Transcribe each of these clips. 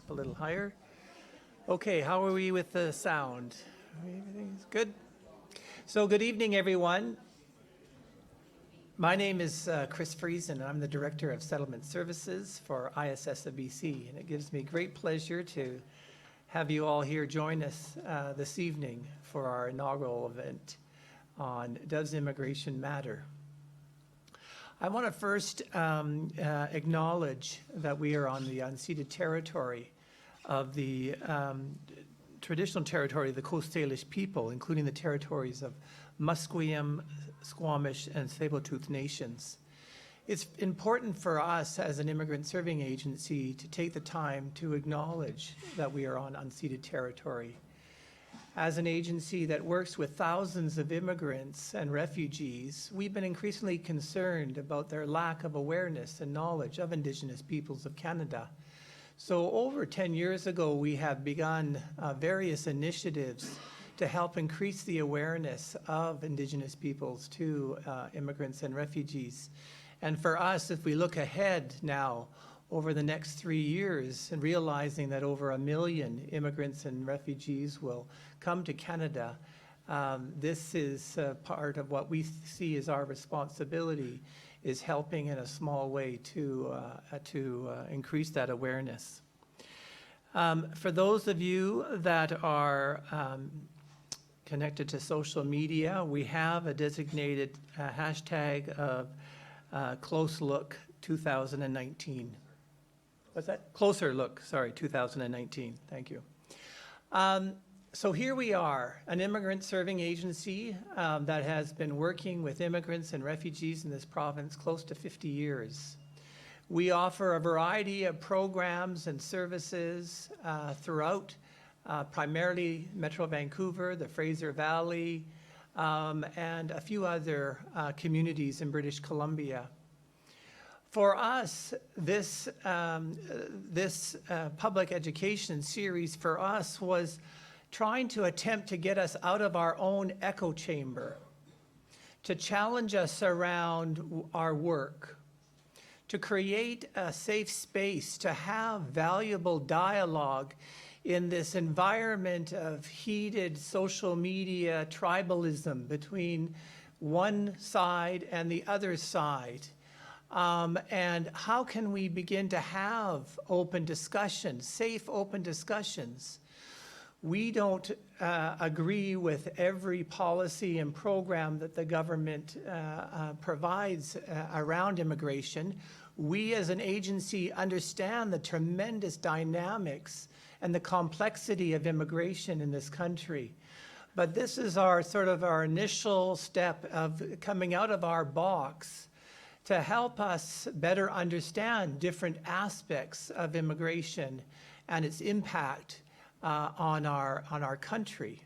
up a little higher. Okay, how are we with the sound? Everything's good? So good evening, everyone. My name is Chris Friesen, and I'm the Director of Settlement Services for ISSofBC, and it gives me great pleasure to have you all here join us this evening for our inaugural event on Does Immigration Matter? I want to first acknowledge that we are on the unceded territory of the traditional territory of the Coast Salish people, including the territories of Musqueam, Squamish, and Tsleil-Waututh nations. It's important for us as an immigrant serving agency to take the time to acknowledge that we are on unceded territory. As an agency that works with thousands of immigrants and refugees, we've been increasingly concerned about their lack of awareness and knowledge of Indigenous peoples of Canada. So over 10 years ago, we have begun various initiatives to help increase the awareness of Indigenous peoples to immigrants and refugees. And for us, if we look ahead now over the next 3 years and realizing that over 1 million immigrants and refugees will come to Canada, this is part of what we see as our responsibility, is helping in a small way to increase that awareness. For those of you that are connected to social media, we have a designated hashtag of Close Look 2019. What's that? Closer Look, sorry, 2019. Thank you. So here we are, an immigrant serving agency that has been working with immigrants and refugees in this province close to 50 years. We offer a variety of programs and services throughout primarily Metro Vancouver, the Fraser Valley, and a few other communities in British Columbia. For us, this public education series for us was trying to attempt to get us out of our own echo chamber, to challenge us around our work, to create a safe space, to have valuable dialogue in this environment of heated social media tribalism between one side and the other side. And how can we begin to have open discussions, safe open discussions? We don't agree with every policy and program that the government provides around immigration. We as an agency understand the tremendous dynamics and the complexity of immigration in this country. But this is our initial step of coming out of our box to help us better understand different aspects of immigration and its impact on our country.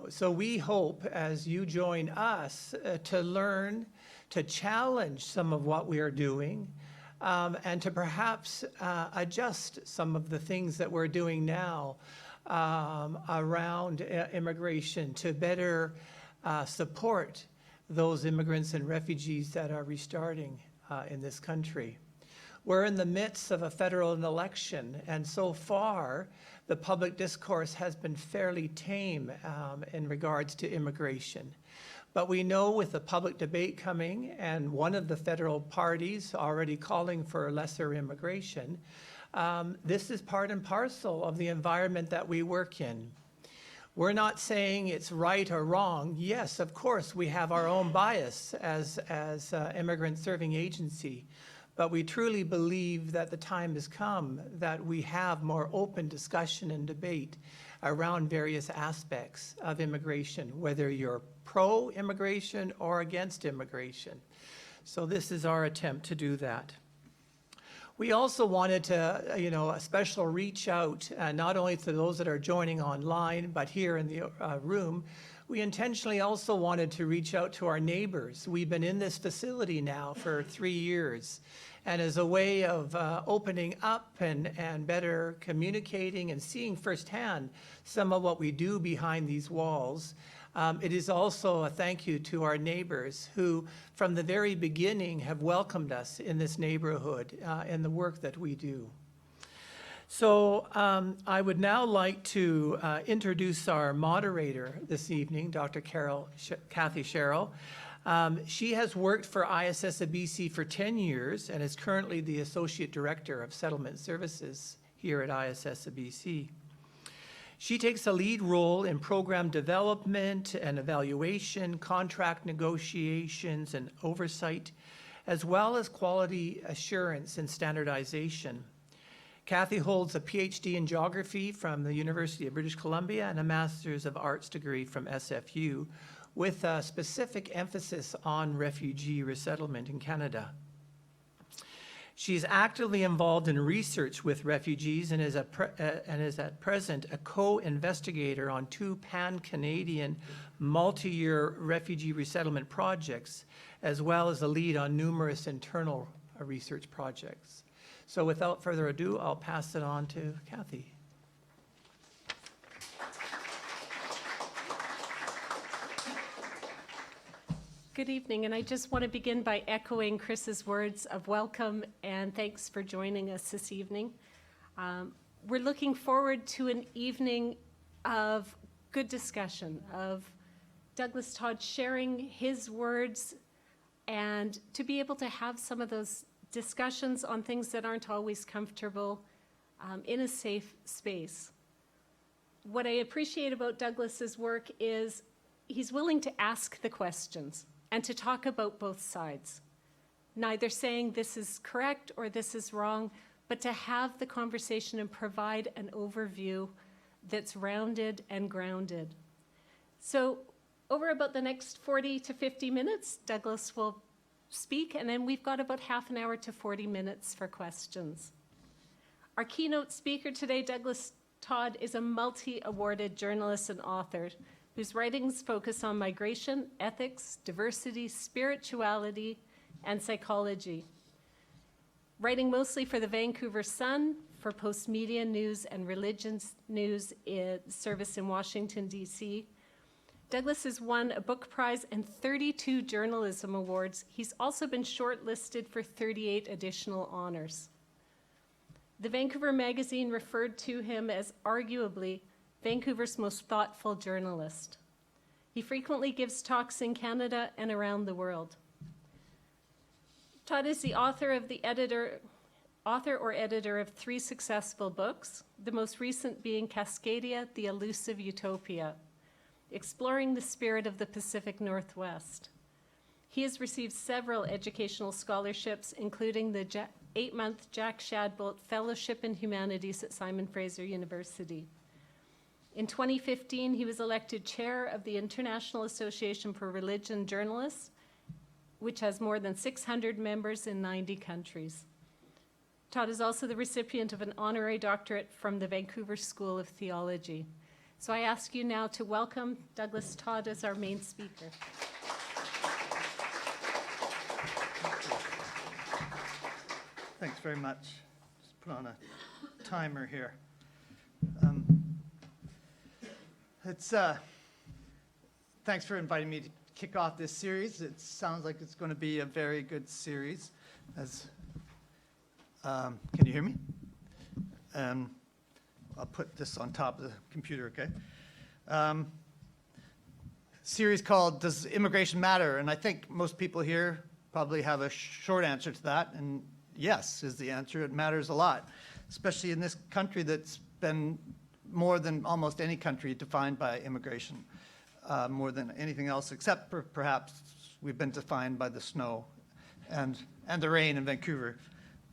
So we hope, as you join us, to learn, to challenge some of what we are doing, and to perhaps adjust some of the things that we're doing now around immigration to better support those immigrants and refugees that are restarting in this country. We're in the midst of a federal election, and so far, the public discourse has been fairly tame in regards to immigration. But we know with the public debate coming and one of the federal parties already calling for lesser immigration, this is part and parcel of the environment that we work in. We're not saying it's right or wrong. Yes, of course, we have our own bias as immigrant serving agency. But we truly believe that the time has come that we have more open discussion and debate around various aspects of immigration, whether you're pro-immigration or against immigration. So this is our attempt to do that. We also wanted to, a special reach out, not only to those that are joining online, but here in the room. We intentionally also wanted to reach out to our neighbors. We've been in this facility now for 3 years. And as a way of opening up and better communicating and seeing firsthand some of what we do behind these walls, it is also a thank you to our neighbors who, from the very beginning, have welcomed us in this neighborhood in the work that we do. So I would now like to introduce our moderator this evening, Dr. Kathy Sherrill. She has worked for ISSofBC for 10 years and is currently the Associate Director of Settlement Services here at ISSofBC. She takes a lead role in program development and evaluation, contract negotiations and oversight, as well as quality assurance and standardization. Kathy holds a PhD in geography from the University of British Columbia and a Master's of Arts degree from SFU, with a specific emphasis on refugee resettlement in Canada. She's actively involved in research with refugees and is at present a co-investigator on 2 pan-Canadian multi-year refugee resettlement projects, as well as a lead on numerous internal research projects. So without further ado, I'll pass it on to Kathy. Good evening, and I just want to begin by echoing Chris's words of welcome and thanks for joining us this evening. We're looking forward to an evening of good discussion, of Douglas Todd sharing his words, and to be able to have some of those discussions on things that aren't always comfortable in a safe space. What I appreciate about Douglas's work is he's willing to ask the questions and to talk about both sides. Neither saying this is correct or this is wrong, but to have the conversation and provide an overview that's rounded and grounded. So over about the next 40 to 50 minutes, Douglas will speak, and then we've got about half an hour to 40 minutes for questions. Our keynote speaker today, Douglas Todd, is a multi-awarded journalist and author whose writings focus on migration, ethics, diversity, spirituality, and psychology. Writing mostly for the Vancouver Sun, for Postmedia News and Religions News service in Washington, D.C., Douglas has won a book prize and 32 journalism awards. He's also been shortlisted for 38 additional honors. The Vancouver Magazine referred to him as arguably Vancouver's most thoughtful journalist. He frequently gives talks in Canada and around the world. Todd is the author or editor of 3 successful books, the most recent being Cascadia, The Elusive Utopia, exploring the spirit of the Pacific Northwest. He has received several educational scholarships, including the 8-month Jack Shadbolt Fellowship in Humanities at Simon Fraser University. In 2015, he was elected chair of the International Association for Religion Journalists, which has more than 600 members in 90 countries. Todd is also the recipient of an honorary doctorate from the Vancouver School of Theology. So I ask you now to welcome Douglas Todd as our main speaker. Thanks very much. Just put on a timer here. Thanks for inviting me to kick off this series. It sounds like it's going to be a very good series. Can you hear me? I'll put this on top of the computer, okay? Series called Does Immigration Matter? And I think most people here probably have a short answer to that, and yes is the answer. It matters a lot, especially in this country that's been more than almost any country defined by immigration, more than anything else, except for perhaps we've been defined by the snow and the rain in Vancouver.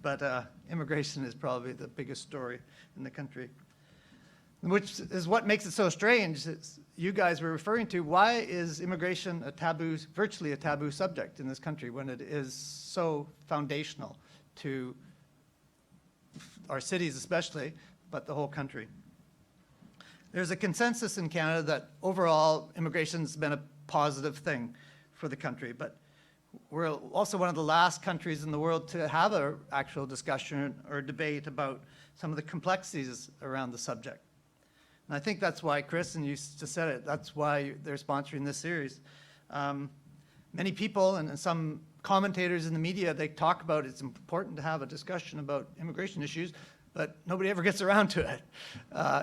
But immigration is probably the biggest story in the country, which is what makes it so strange. You guys were referring to, why is immigration a taboo, virtually a taboo subject in this country when it is so foundational to our cities especially, but the whole country? There's a consensus in Canada that overall immigration's been a positive thing for the country, but we're also one of the last countries in the world to have an actual discussion or debate about some of the complexities around the subject. And I think that's why, Chris, and you just said it, that's why they're sponsoring this series. Many people and some commentators in the media, they talk about it's important to have a discussion about immigration issues, but nobody ever gets around to it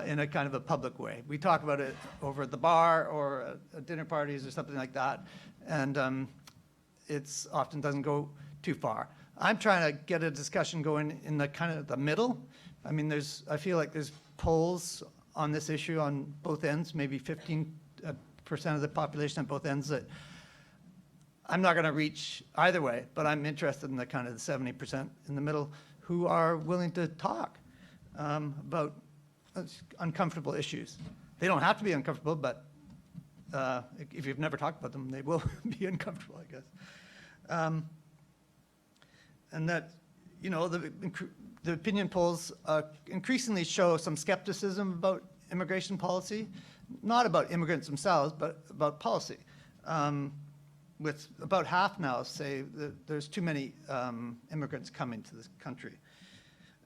in a kind of a public way. We talk about it over at the bar or at dinner parties or something like that, and it's often doesn't go too far. I'm trying to get a discussion going in the kind of the middle. I mean, I feel like there's polls on this issue on both ends, maybe 15% of the population on both ends that I'm not going to reach either way, but I'm interested in the kind of the 70% in the middle who are willing to talk about uncomfortable issues. They don't have to be uncomfortable, but if you've never talked about them, they will be uncomfortable, I guess. And that, you know, the opinion polls increasingly show some skepticism about immigration policy, not about immigrants themselves, but about policy. With about half now say that there's too many immigrants coming to this country.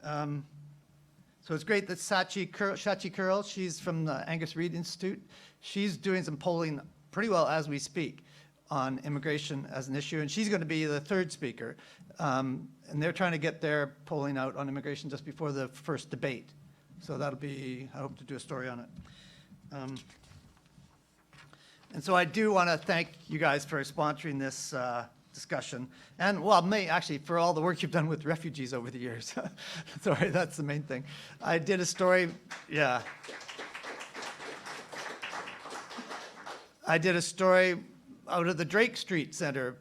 So it's great that Shachi Kurl, she's from the Angus Reid Institute, she's doing some polling pretty well as we speak on immigration as an issue, and she's going to be the third speaker. And they're trying to get their polling out on immigration just before the first debate. So that'll be, I hope to do a story on it. And so I do want to thank you guys for sponsoring this discussion. And, well, actually, for all the work you've done with refugees over the years. Sorry, that's the main thing. I did a story, yeah. I did a story out of the Drake Street Center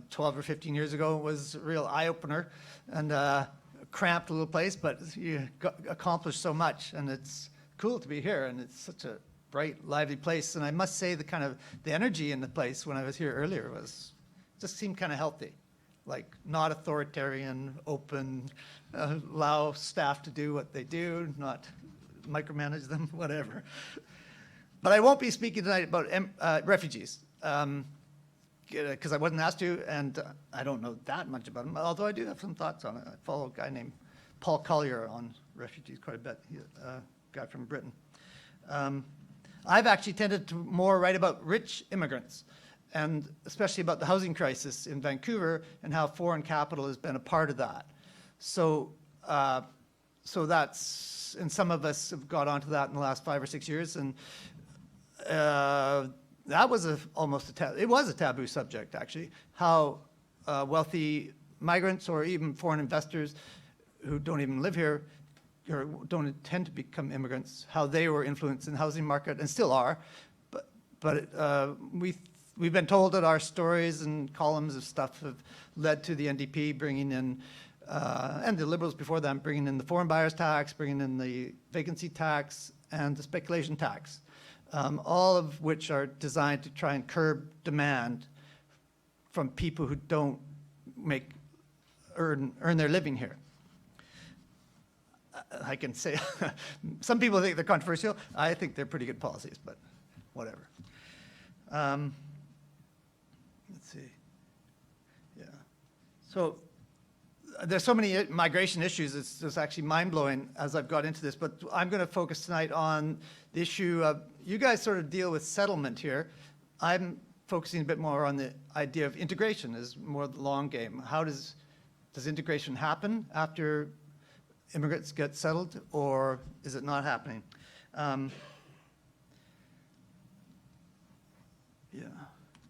12 or 15 years ago. It was a real eye-opener and a cramped little place, but you accomplished so much, and it's cool to be here, and it's such a bright, lively place. And I must say the energy in the place when I was here earlier just seemed kind of healthy, like not authoritarian, open, allow staff to do what they do, not micromanage them, whatever. But I won't be speaking tonight about refugees, because I wasn't asked to, and I don't know that much about them, although I do have some thoughts on it. I follow a guy named Paul Collier on refugees quite a bit, a guy from Britain. I've actually tended to more write about rich immigrants, and especially about the housing crisis in Vancouver and how foreign capital has been a part of that. So that's, and some of us have got onto that in the last 5 or 6 years, and that was it was a taboo subject, actually, how wealthy migrants or even foreign investors who don't even live here or don't intend to become immigrants, how they were influenced in the housing market and still are. But we've been told that our stories and columns of stuff have led to the NDP bringing in, and the Liberals before them, bringing in the foreign buyers tax, bringing in the vacancy tax and the speculation tax, all of which are designed to try and curb demand from people who don't earn their living here. I can say, some people think they're controversial. I think they're pretty good policies, but whatever. Let's see. Yeah. So there's so many migration issues, it's just actually mind-blowing as I've got into this, but I'm going to focus tonight on the issue of, you guys sort of deal with settlement here. I'm focusing a bit more on the idea of integration as more the long game. How does integration happen after immigrants get settled, or is it not happening? Yeah,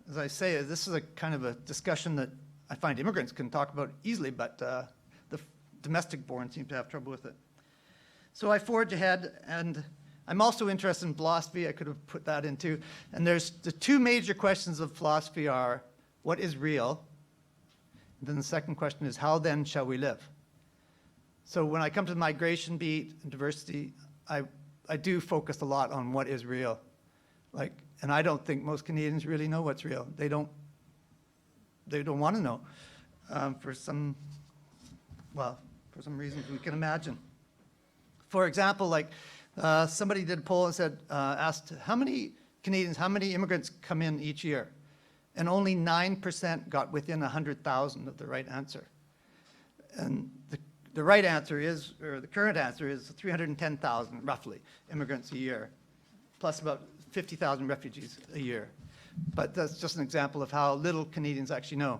as I say, this is a kind of a discussion that I find immigrants can talk about easily, but the domestic-born seem to have trouble with it. So I forge ahead, and I'm also interested in philosophy. I could have put that in too. And there's the two major questions of philosophy are, what is real? And then the second question is, how then shall we live? So when I come to the migration beat and diversity, I do focus a lot on what is real. And I don't think most Canadians really know what's real. They don't want to know for some reasons we can imagine. For example, somebody did a poll and asked how many immigrants come in each year? And only 9% got within 100,000 of the right answer. And the right answer is, or the current answer is 310,000, roughly, immigrants a year, plus about 50,000 refugees a year. But that's just an example of how little Canadians actually know.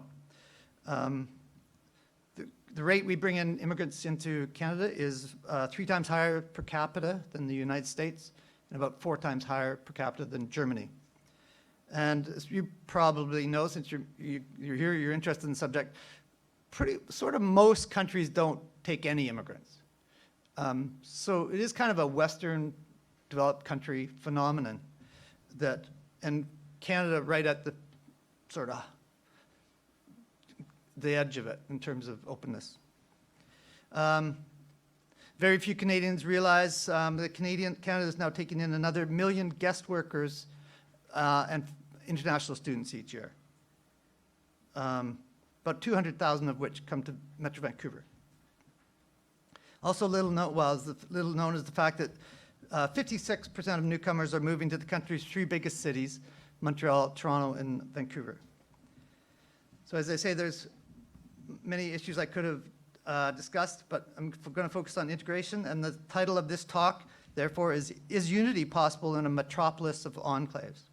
The rate we bring in immigrants into Canada is 3 times higher per capita than the United States and about 4 times higher per capita than Germany. And as you probably know, since you're here, you're interested in the subject, sort of most countries don't take any immigrants. So it is kind of a Western developed country phenomenon and Canada right at the sort of the edge of it in terms of openness. Very few Canadians realize that Canada is now taking in another 1 million guest workers and international students each year. About 200,000 of which come to Metro Vancouver. Also little known is the fact that 56% of newcomers are moving to the country's 3 biggest cities, Montreal, Toronto, and Vancouver. So as I say, there's many issues I could have discussed, but I'm going to focus on integration, and the title of this talk, therefore, is Unity Possible in a Metropolis of Enclaves?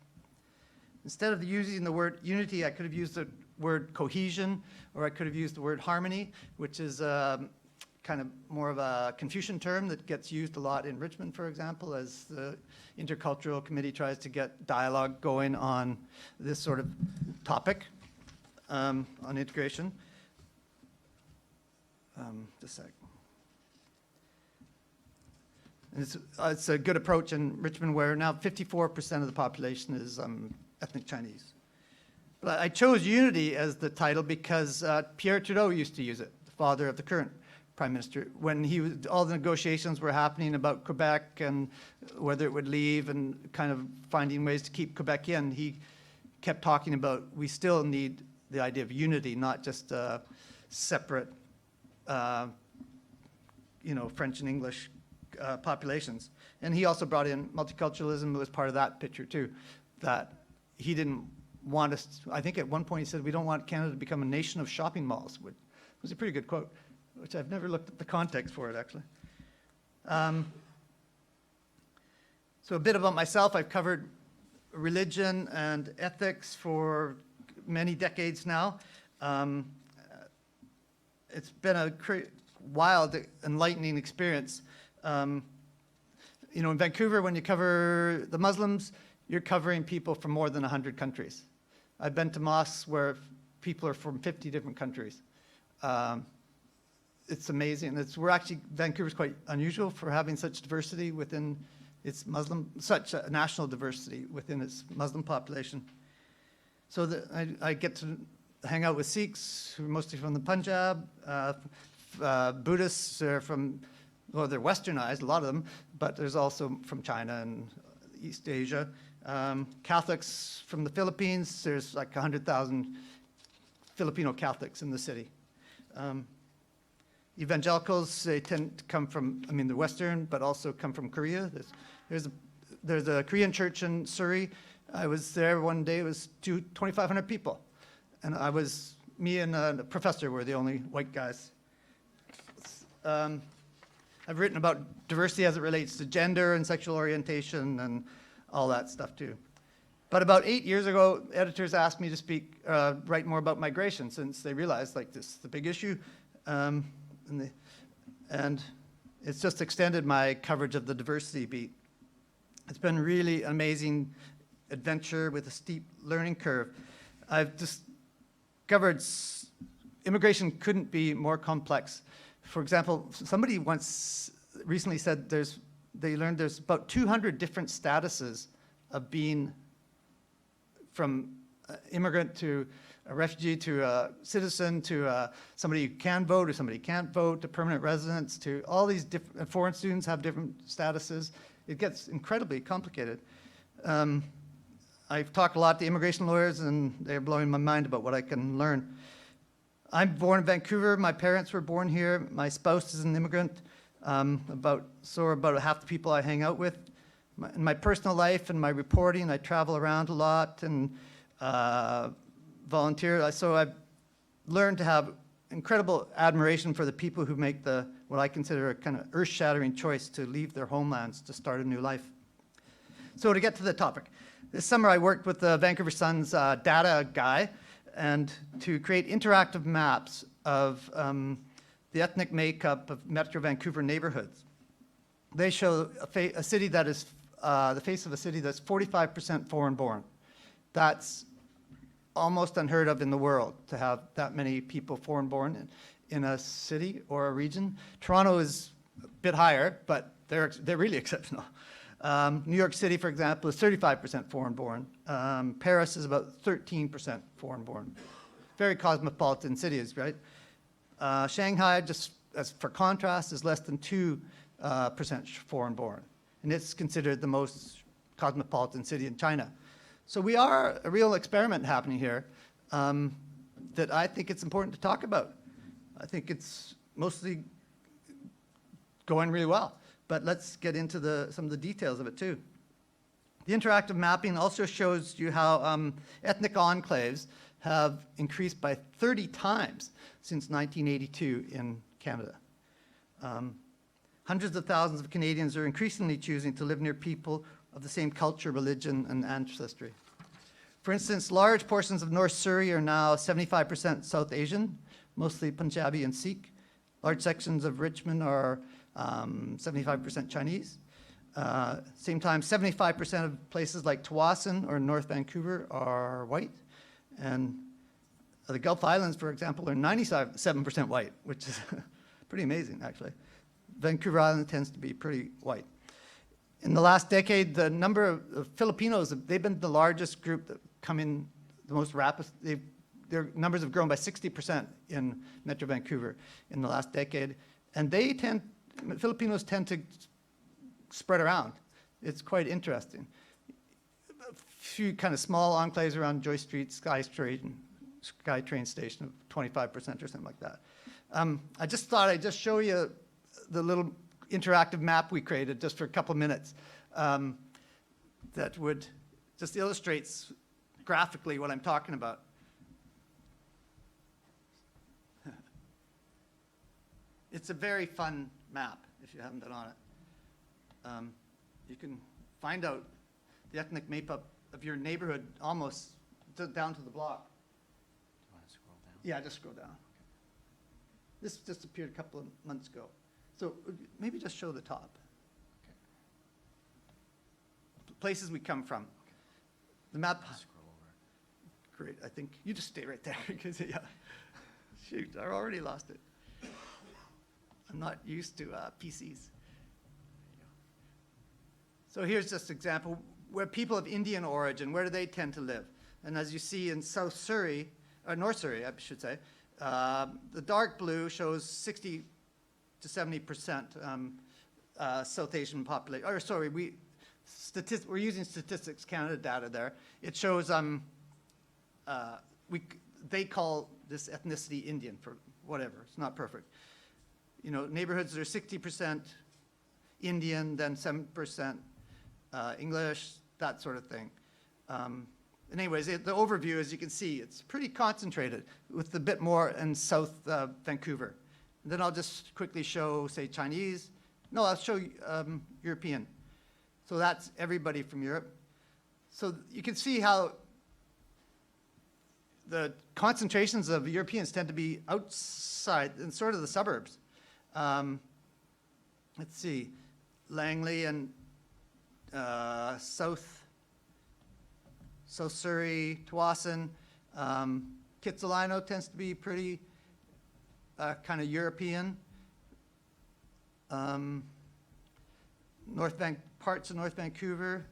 Instead of using the word unity, I could have used the word cohesion, or I could have used the word harmony, which is kind of more of a Confucian term that gets used a lot in Richmond, for example, as the Intercultural Committee tries to get dialogue going on this sort of topic on integration. Just a sec. And it's a good approach in Richmond, where now 54% of the population is ethnic Chinese. But I chose unity as the title because Pierre Trudeau used to use it, the father of the current Prime Minister, when all the negotiations were happening about Quebec and whether it would leave and kind of finding ways to keep Quebec in. He kept talking about we still need the idea of unity, not just separate, French and English populations. And he also brought in multiculturalism. It was part of that picture too, that he didn't want us. I think at one point he said, "We don't want Canada to become a nation of shopping malls," which was a pretty good quote, which I've never looked at the context for it, actually. So a bit about myself. I've covered religion and ethics for many decades now. It's been a wild, enlightening experience. In Vancouver, when you cover the Muslims, you're covering people from more than 100 countries. I've been to mosques where people are from 50 different countries. It's amazing. Vancouver's quite unusual for having such diversity within its such a national diversity within its Muslim population. So I get to hang out with Sikhs, who are mostly from the Punjab. Buddhists are they're westernized, a lot of them, but there's also from China and East Asia. Catholics from the Philippines, there's like 100,000 Filipino Catholics in the city. Evangelicals, they tend to come from, they're Western, but also come from Korea. There's a Korean church in Surrey. I was there one day, it was 2,500 people. And me and a professor were the only white guys. I've written about diversity as it relates to gender and sexual orientation and all that stuff too. But about 8 years ago, editors asked me to write more about migration, since they realized this is the big issue. And it's just extended my coverage of the diversity beat. It's been really an amazing adventure with a steep learning curve. I've discovered immigration couldn't be more complex. For example, somebody recently said they learned there's about 200 different statuses of being from immigrant to a refugee to a citizen to somebody who can vote or somebody who can't vote to permanent residents to all these different foreign students have different statuses. It gets incredibly complicated. I've talked a lot to immigration lawyers, and they're blowing my mind about what I can learn. I'm born in Vancouver. My parents were born here. My spouse is an immigrant. About half the people I hang out with. In my personal life and my reporting, I travel around a lot and volunteer. So I've learned to have incredible admiration for the people who make what I consider a kind of earth-shattering choice to leave their homelands to start a new life. So to get to the topic, this summer I worked with the Vancouver Sun's data guy and to create interactive maps of the ethnic makeup of Metro Vancouver neighborhoods. They show a city that is, the face of a city that's 45% foreign-born. That's almost unheard of in the world, to have that many people foreign-born in a city or a region. Toronto is a bit higher, but they're really exceptional. New York City, for example, is 35% foreign-born. Paris is about 13% foreign-born. Very cosmopolitan cities, right? Shanghai, just as for contrast, is less than 2% foreign-born, and it's considered the most cosmopolitan city in China. So we are a real experiment happening here that I think it's important to talk about. I think it's mostly going really well, but let's get into some of the details of it too. The interactive mapping also shows you how ethnic enclaves have increased by 30 times since 1982 in Canada. Hundreds of thousands of Canadians are increasingly choosing to live near people of the same culture, religion, and ancestry. For instance, large portions of North Surrey are now 75% South Asian, mostly Punjabi and Sikh. Large sections of Richmond are 75% Chinese. Same time, 75% of places like Tsawwassen or North Vancouver are white. And the Gulf Islands, for example, are 97% white, which is pretty amazing, actually. Vancouver Island tends to be pretty white. In the last decade, the number of Filipinos, they've been the largest group that come in the most rapid. Their numbers have grown by 60% in Metro Vancouver in the last decade. And Filipinos tend to spread around. It's quite interesting. A few kind of small enclaves around Joyce Street, SkyTrain station of 25% or something like that. I just thought I'd just show you the little interactive map we created just for a couple of minutes that would just illustrates graphically what I'm talking about. It's a very fun map if you haven't been on it. You can find out the ethnic makeup of your neighborhood almost down to the block. Do you want to scroll down? Yeah, just scroll down. This just appeared a couple of months ago. So maybe just show the top. Okay. Places we come from. The map. Scroll over. Great. I think you just stay right there because yeah. Shoot, I already lost it. I'm not used to PCs. So here's just an example where people of Indian origin, where do they tend to live? And as you see in South Surrey, or North Surrey, I should say, the dark blue shows 60 to 70% South Asian population. Or sorry, we're using Statistics Canada data there. It shows they call this ethnicity Indian for whatever. It's not perfect. You know, neighborhoods that are 60% Indian, then 7% English, that sort of thing. Anyways, the overview, as you can see, it's pretty concentrated with a bit more in South Vancouver. And then I'll just quickly show, say, Chinese. No, I'll show European. So that's everybody from Europe. So you can see how the concentrations of Europeans tend to be outside in sort of the suburbs. Let's see, Langley and South Surrey, Tsawwassen. Kitsilano tends to be pretty kind of European. Parts of North Vancouver,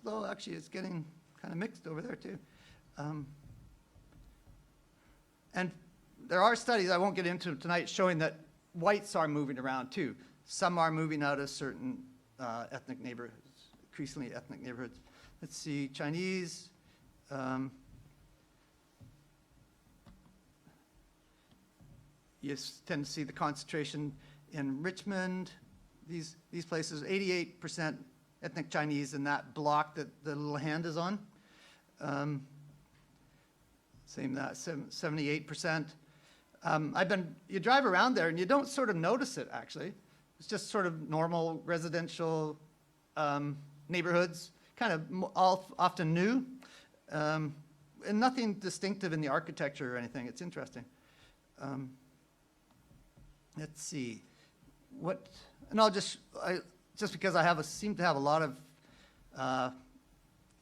though actually it's getting kind of mixed over there too. And there are studies, I won't get into tonight, showing that whites are moving around too. Some are moving out of certain ethnic neighborhoods, increasingly ethnic neighborhoods. Let's see, Chinese. You tend to see the concentration in Richmond, these places, 88% ethnic Chinese in that block that the little hand is on. Same that, 78%. You drive around there and you don't sort of notice it actually. It's just sort of normal residential neighborhoods, kind of often new, and nothing distinctive in the architecture or anything. It's interesting. let's see, and I'll just because I seem to have a lot of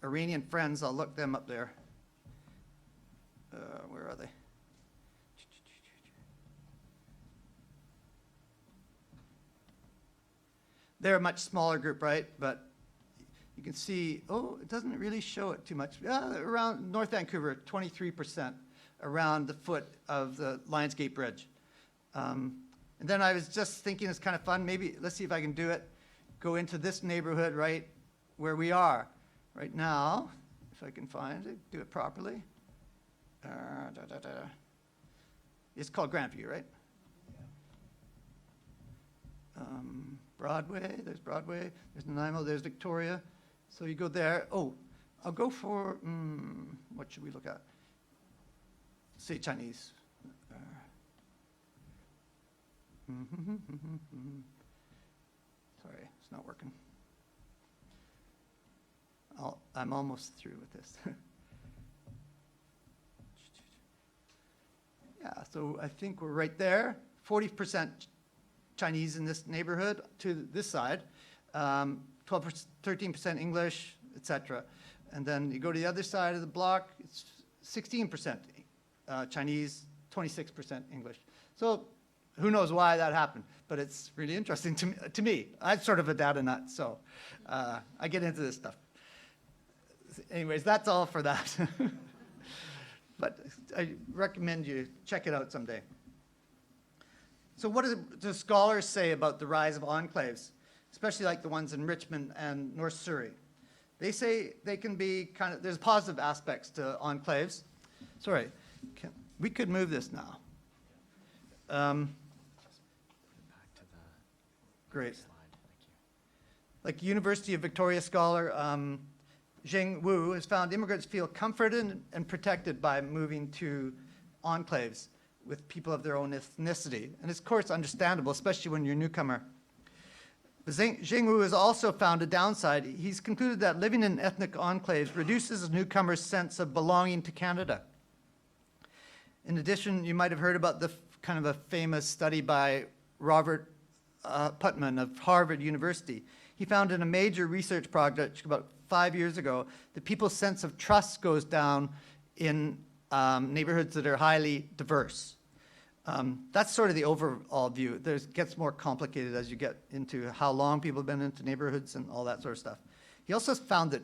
Iranian friends, I'll look them up there. Where are they? They're a much smaller group, right? But you can see, it doesn't really show it too much. Around North Vancouver, 23% around the foot of the Lionsgate Bridge. And then I was just thinking it's kind of fun. Maybe, let's see if I can do it. Go into this neighborhood right where we are right now. If I can find it, do it properly. It's called Grandview, right? Broadway, there's Nanaimo, there's Victoria. So you go there. Oh, I'll go for, what should we look at? Say Chinese. Sorry, it's not working. I'm almost through with this. Yeah, so I think we're right there. 40% Chinese in this neighborhood to this side, 13% English, etc. And then you go to the other side of the block, it's 16% Chinese, 26% English. So who knows why that happened, but it's really interesting to me. I'm sort of a data nut, so I get into this stuff. Anyways, that's all for that. But I recommend you check it out someday. So what do scholars say about the rise of enclaves, especially like the ones in Richmond and North Surrey? They say they can be there's positive aspects to enclaves. Sorry, we could move this now. Back to the Great. slide. Thank you. Like University of Victoria scholar Zheng Wu has found immigrants feel comforted and protected by moving to enclaves with people of their own ethnicity. And it's, of course, understandable, especially when you're a newcomer. But Zheng Wu has also found a downside. He's concluded that living in ethnic enclaves reduces a newcomer's sense of belonging to Canada. In addition, you might have heard about the kind of a famous study by Robert Putnam of Harvard University. He found in a major research project about 5 years ago that people's sense of trust goes down in neighborhoods that are highly diverse. That's sort of the overall view. It gets more complicated as you get into how long people have been into neighborhoods and all that sort of stuff. He also found that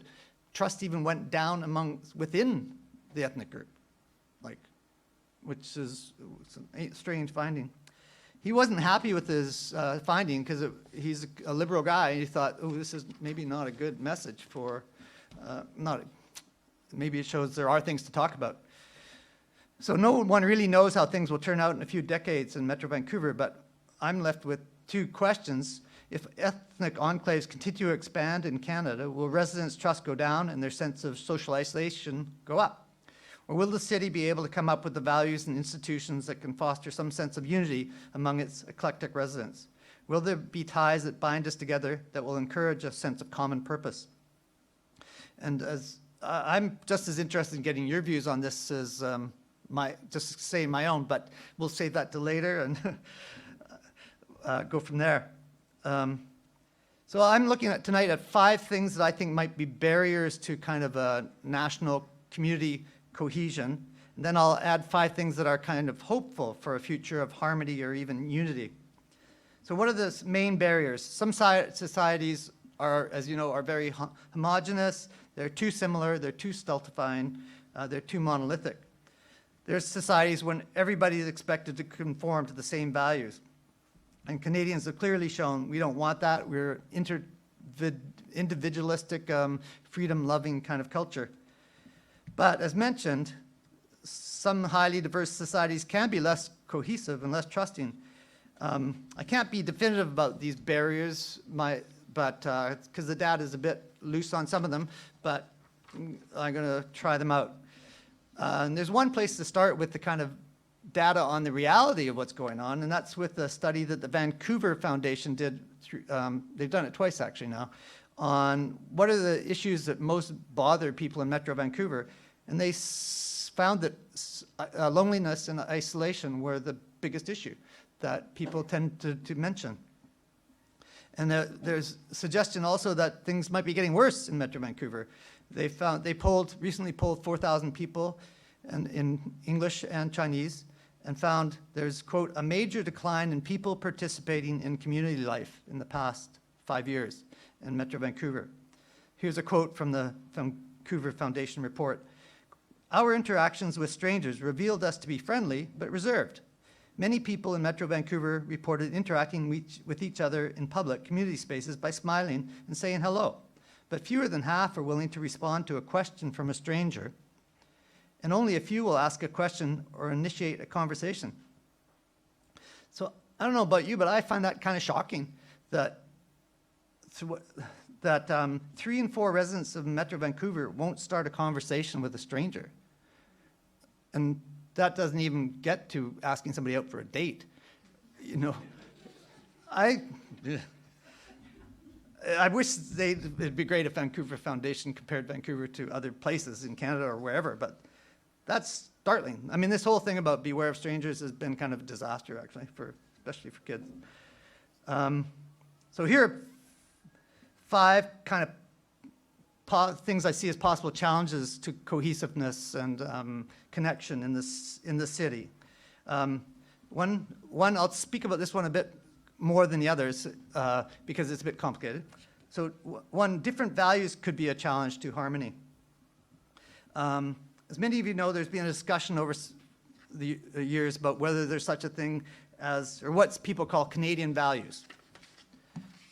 trust even went down within the ethnic group, which is a strange finding. He wasn't happy with his finding because he's a liberal guy, and he thought, this is maybe not a good message for, maybe it shows there are things to talk about. So no one really knows how things will turn out in a few decades in Metro Vancouver, but I'm left with two questions. If ethnic enclaves continue to expand in Canada, will residents' trust go down and their sense of social isolation go up? Or will the city be able to come up with the values and institutions that can foster some sense of unity among its eclectic residents? Will there be ties that bind us together that will encourage a sense of common purpose? And I'm just as interested in getting your views on this as just saying my own, but we'll save that to later and go from there. So I'm looking at tonight at 5 things that I think might be barriers to kind of a national community cohesion. And then I'll add 5 things that are kind of hopeful for a future of harmony or even unity. So what are the main barriers? Some societies are, as you know, are very homogenous. They're too similar. They're too stultifying. They're too monolithic. There's societies when everybody is expected to conform to the same values. And Canadians have clearly shown we don't want that. We're individualistic, freedom-loving kind of culture. But as mentioned, some highly diverse societies can be less cohesive and less trusting. I can't be definitive about these barriers, because the data is a bit loose on some of them, but I'm going to try them out. And there's one place to start with the kind of data on the reality of what's going on, and that's with a study that the Vancouver Foundation did. They've done it twice actually now, on what are the issues that most bother people in Metro Vancouver. And they found that loneliness and isolation were the biggest issue. that people tend to mention. And there's suggestion also that things might be getting worse in Metro Vancouver. They recently polled 4,000 people in English and Chinese, and found there's, quote, a major decline in people participating in community life in the past 5 years in Metro Vancouver. Here's a quote from the Vancouver Foundation report. Our interactions with strangers revealed us to be friendly but reserved. Many people in Metro Vancouver reported interacting with each other in public community spaces by smiling and saying hello, but fewer than half are willing to respond to a question from a stranger, and only a few will ask a question or initiate a conversation. So I don't know about you, but I find that kind of shocking that 3 in 4 residents of Metro Vancouver won't start a conversation with a stranger. And that doesn't even get to asking somebody out for a date. You know, I wish it'd be great if Vancouver Foundation compared Vancouver to other places in Canada or wherever, but that's startling. I mean, this whole thing about beware of strangers has been kind of a disaster, actually, especially for kids. So here are 5 kind of things I see as possible challenges to cohesiveness and connection in the city. One, I'll speak about this one a bit more than the others because it's a bit complicated. So one, different values could be a challenge to harmony. As many of you know, there's been a discussion over the years about whether there's such a thing as, or what people call Canadian values.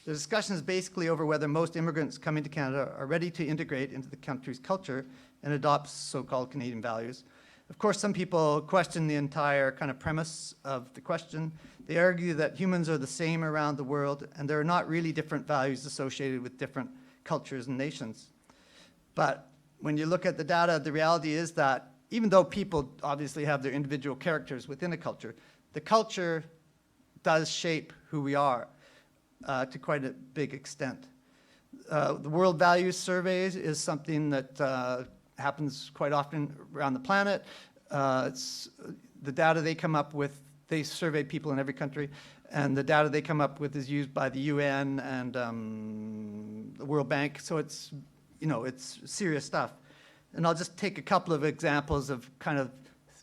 The discussion is basically over whether most immigrants coming to Canada are ready to integrate into the country's culture and adopt so-called Canadian values. Of course, some people question the entire kind of premise of the question. They argue that humans are the same around the world, and there are not really different values associated with different cultures and nations. But when you look at the data, the reality is that even though people obviously have their individual characters within a culture, the culture does shape who we are to quite a big extent. The World Values Surveys is something that happens quite often around the planet. It's the data they come up with, they survey people in every country, and the data they come up with is used by the UN and the World Bank, so it's, you know, it's serious stuff. And I'll just take a couple of examples of kind of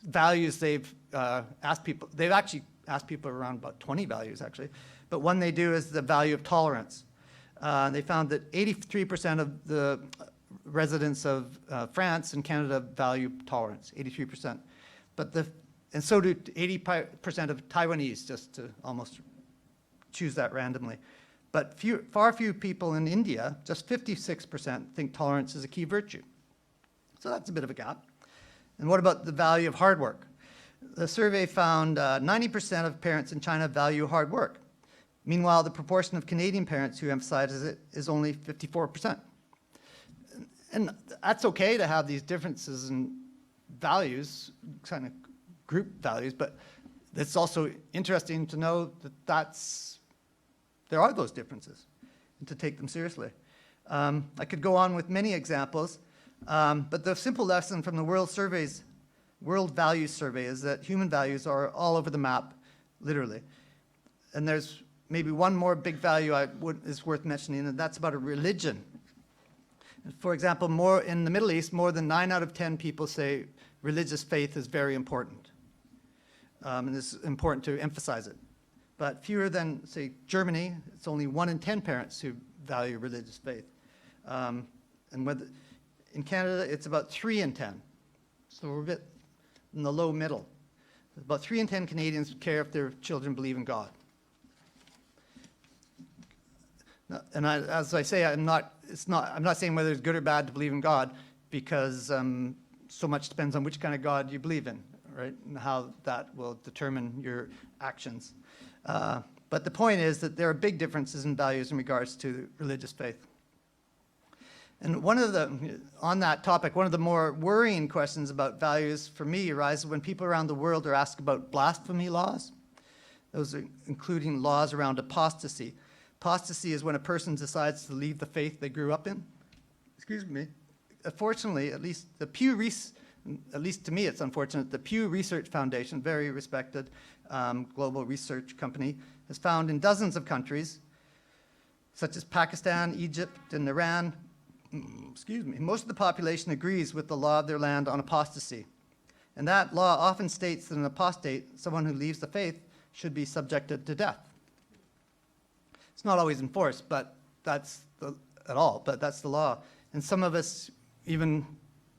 values they've asked people. They've actually asked people around about 20 values, actually. But one they do is the value of tolerance. They found that 83% of the residents of France and Canada value tolerance, 83%. And so do 80% of Taiwanese, just to almost choose that randomly. But far few people in India, just 56%, think tolerance is a key virtue. So that's a bit of a gap. And what about the value of hard work? The survey found 90% of parents in China value hard work. Meanwhile, the proportion of Canadian parents who emphasizes it is only 54%. And that's okay to have these differences in values, kind of group values, but it's also interesting to know that there are those differences and to take them seriously. I could go on with many examples, but the simple lesson from the World Values Survey is that human values are all over the map, literally. And there's maybe one more big value is worth mentioning, and that's about a religion. For example, in the Middle East, more than 9 out of 10 people say religious faith is very important. And it's important to emphasize it. But fewer than, say, Germany, it's only 1 in 10 parents who value religious faith. And in Canada, it's about 3 in 10. So we're a bit in the low middle. About 3 in 10 Canadians care if their children believe in God. And as I say, I'm not saying whether it's good or bad to believe in God, because so much depends on which kind of God you believe in, right? And how that will determine your actions. But the point is that there are big differences in values in regards to religious faith. And on that topic, one of the more worrying questions about values for me arises when people around the world are asked about blasphemy laws. Those are including laws around apostasy. Apostasy is when a person decides to leave the faith they grew up in. Excuse me. Fortunately, at least the Pew at least to me it's unfortunate, the Pew Research Foundation, very respected global research company, has found in dozens of countries, such as Pakistan, Egypt, and Iran, most of the population agrees with the law of their land on apostasy. And that law often states that an apostate, someone who leaves the faith, should be subjected to death. It's not always enforced, but that's the law. And some of us, even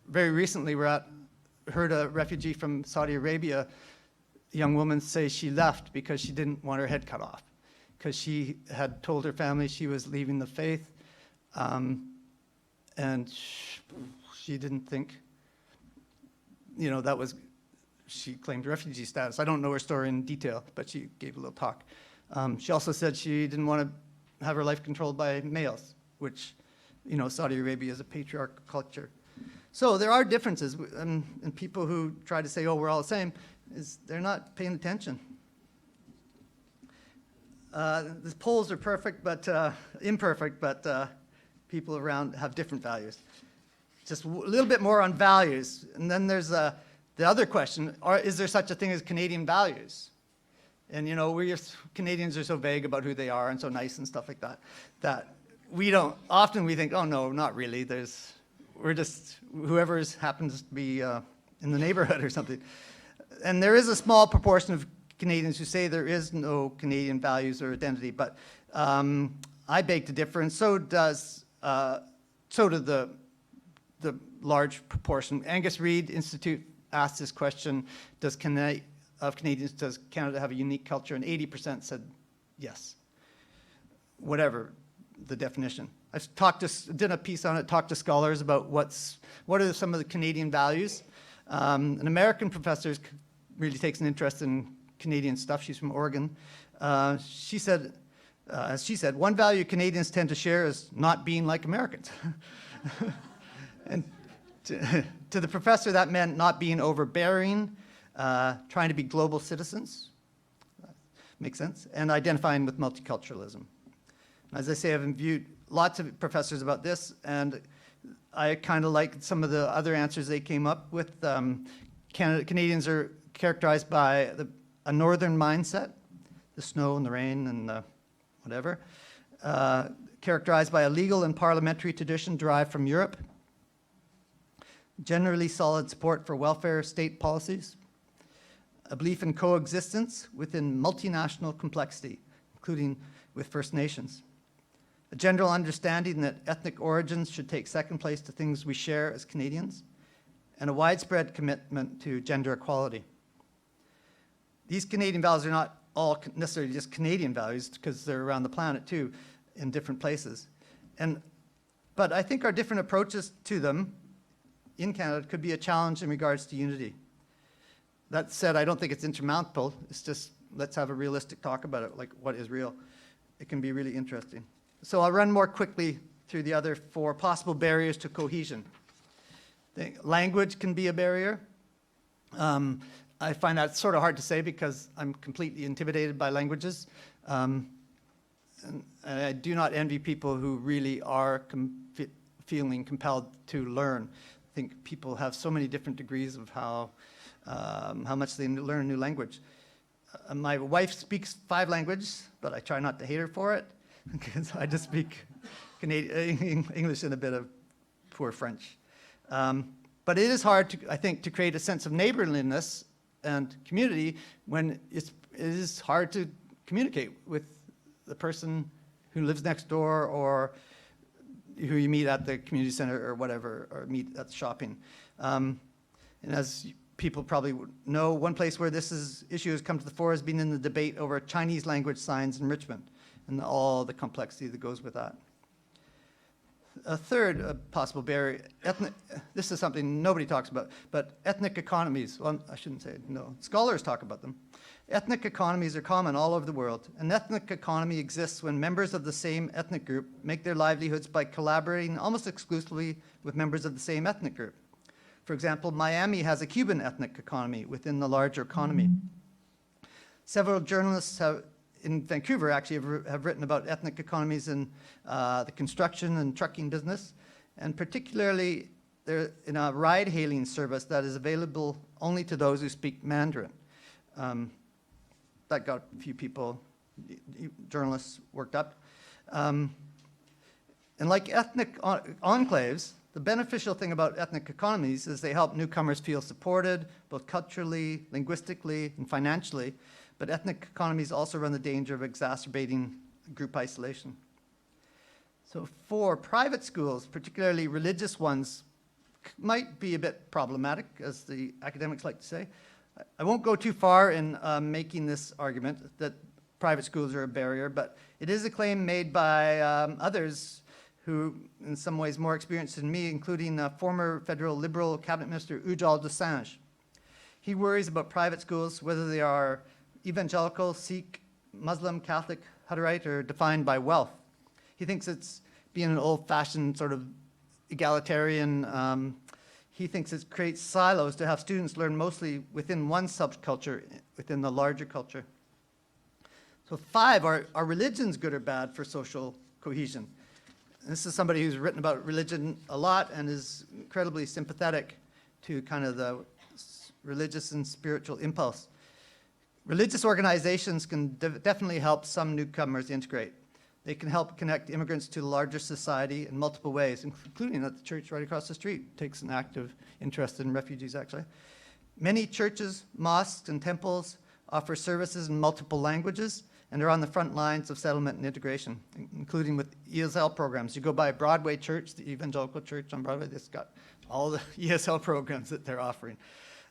very recently, heard a refugee from Saudi Arabia, a young woman, say she left because she didn't want her head cut off, because she had told her family she was leaving the faith, and she didn't think, she claimed refugee status. I don't know her story in detail, but she gave a little talk. She also said she didn't want to have her life controlled by males, which, Saudi Arabia is a patriarchal culture. So there are differences, and people who try to say, oh, we're all the same, they're not paying attention. The polls are imperfect, but people around have different values. Just a little bit more on values. And then there's the other question, is there such a thing as Canadian values? And Canadians are so vague about who they are and so nice and stuff like that, that often we think, oh no, not really. We're just, whoever happens to be in the neighborhood or something. And there is a small proportion of Canadians who say there is no Canadian values or identity, but I beg to differ, and so do the large proportion. Angus Reid Institute asked this question, does Canadians, does Canada have a unique culture? And 80% said yes, whatever the definition. Did a piece on it, talked to scholars about what are some of the Canadian values. An American professor really takes an interest in Canadian stuff. She's from Oregon. She said, one value Canadians tend to share is not being like Americans. And to the professor, that meant not being overbearing, trying to be global citizens, makes sense, and identifying with multiculturalism. As I say, I've interviewed lots of professors about this, and I kind of like some of the other answers they came up with. Canadians are characterized by a northern mindset, the snow and the rain and whatever, characterized by a legal and parliamentary tradition derived from Europe, generally solid support for welfare state policies, a belief in coexistence within multinational complexity, including with First Nations, a general understanding that ethnic origins should take second place to things we share as Canadians, and a widespread commitment to gender equality. These Canadian values are not all necessarily just Canadian values, because they're around the planet too, in different places. But I think our different approaches to them in Canada could be a challenge in regards to unity. That said, I don't think it's insurmountable. It's just, let's have a realistic talk about it, like what is real. It can be really interesting. So I'll run more quickly through the other 4 possible barriers to cohesion. Language can be a barrier. I find that sort of hard to say because I'm completely intimidated by languages. And I do not envy people who really are feeling compelled to learn. I think people have so many different degrees of how much they learn a new language. My wife speaks 5 languages, but I try not to hate her for it, because I just speak English and a bit of poor French. But it is hard, I think, to create a sense of neighborliness and community when it is hard to communicate with the person who lives next door or who you meet at the community center or whatever, or meet at the shopping. And as people probably know, one place where this issue has come to the fore has been in the debate over Chinese language signs in Richmond and all the complexity that goes with that. A third possible barrier, this is something nobody talks about, but ethnic economies. Well, I shouldn't say no. Scholars talk about them. Ethnic economies are common all over the world. An ethnic economy exists when members of the same ethnic group make their livelihoods by collaborating almost exclusively with members of the same ethnic group. For example, Miami has a Cuban ethnic economy within the larger economy. Several journalists in Vancouver actually have written about ethnic economies in the construction and trucking business, and particularly they're in a ride-hailing service that is available only to those who speak Mandarin. That got a few people, journalists, worked up. And like ethnic enclaves, the beneficial thing about ethnic economies is they help newcomers feel supported, both culturally, linguistically, and financially. But ethnic economies also run the danger of exacerbating group isolation. So for private schools, particularly religious ones, might be a bit problematic, as the academics like to say. I won't go too far in making this argument that private schools are a barrier, but it is a claim made by others who, in some ways, more experienced than me, including former federal Liberal cabinet minister Ujjal Dosanjh. He worries about private schools, whether they are evangelical, Sikh, Muslim, Catholic, Hutterite, or defined by wealth. He thinks it's being an old-fashioned sort of egalitarian. He thinks it creates silos to have students learn mostly within one subculture, within the larger culture. So 5, are religions good or bad for social cohesion? This is somebody who's written about religion a lot and is incredibly sympathetic to kind of the religious and spiritual impulse. Religious organizations can definitely help some newcomers integrate. They can help connect immigrants to the larger society in multiple ways, including at the church right across the street takes an active interest in refugees, actually. Many churches, mosques, and temples offer services in multiple languages and are on the front lines of settlement and integration, including with ESL programs. You go by a Broadway church, the evangelical church on Broadway, it's got all the ESL programs that they're offering.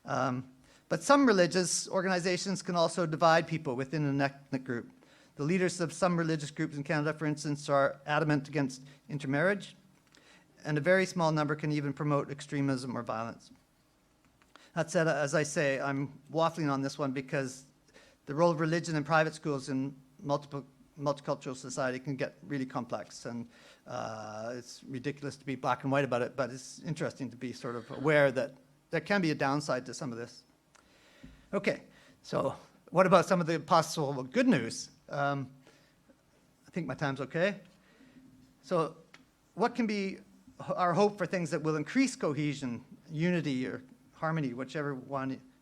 But some religious organizations can also divide people within an ethnic group. The leaders of some religious groups in Canada, for instance, are adamant against intermarriage, and a very small number can even promote extremism or violence. That said, as I say, I'm waffling on this one because the role of religion in private schools in multicultural society can get really complex, and it's ridiculous to be black and white about it, but it's interesting to be sort of aware that there can be a downside to some of this. Okay, so what about some of the possible good news? I think my time's okay. So what can be our hope for things that will increase cohesion, unity, or harmony, whichever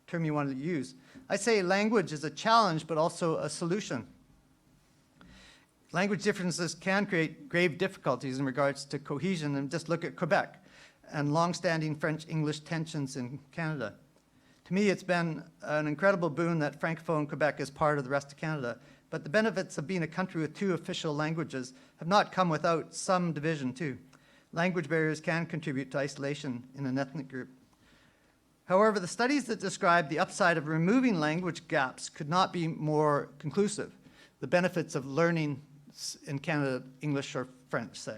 term you want to use? I say language is a challenge, but also a solution. Language differences can create grave difficulties in regards to cohesion, and just look at Quebec and long-standing French-English tensions in Canada. To me, it's been an incredible boon that Francophone Quebec is part of the rest of Canada, but the benefits of being a country with 2 official languages have not come without some division too. Language barriers can contribute to isolation in an ethnic group. However, the studies that describe the upside of removing language gaps could not be more conclusive. The benefits of learning in Canada English or French, say.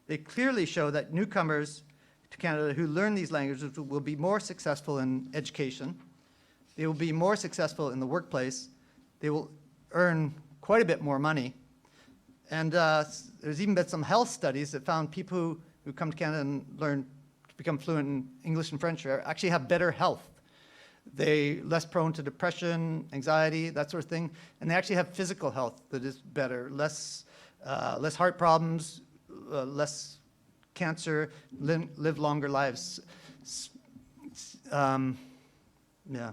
They clearly show that newcomers to Canada who learn these languages will be more successful in education. They will be more successful in the workplace. They will earn quite a bit more money. And there's even been some health studies that found people who come to Canada and learn to become fluent in English and French actually have better health. They're less prone to depression, anxiety, that sort of thing. And they actually have physical health that is better, less heart problems, less cancer, live longer lives. Yeah,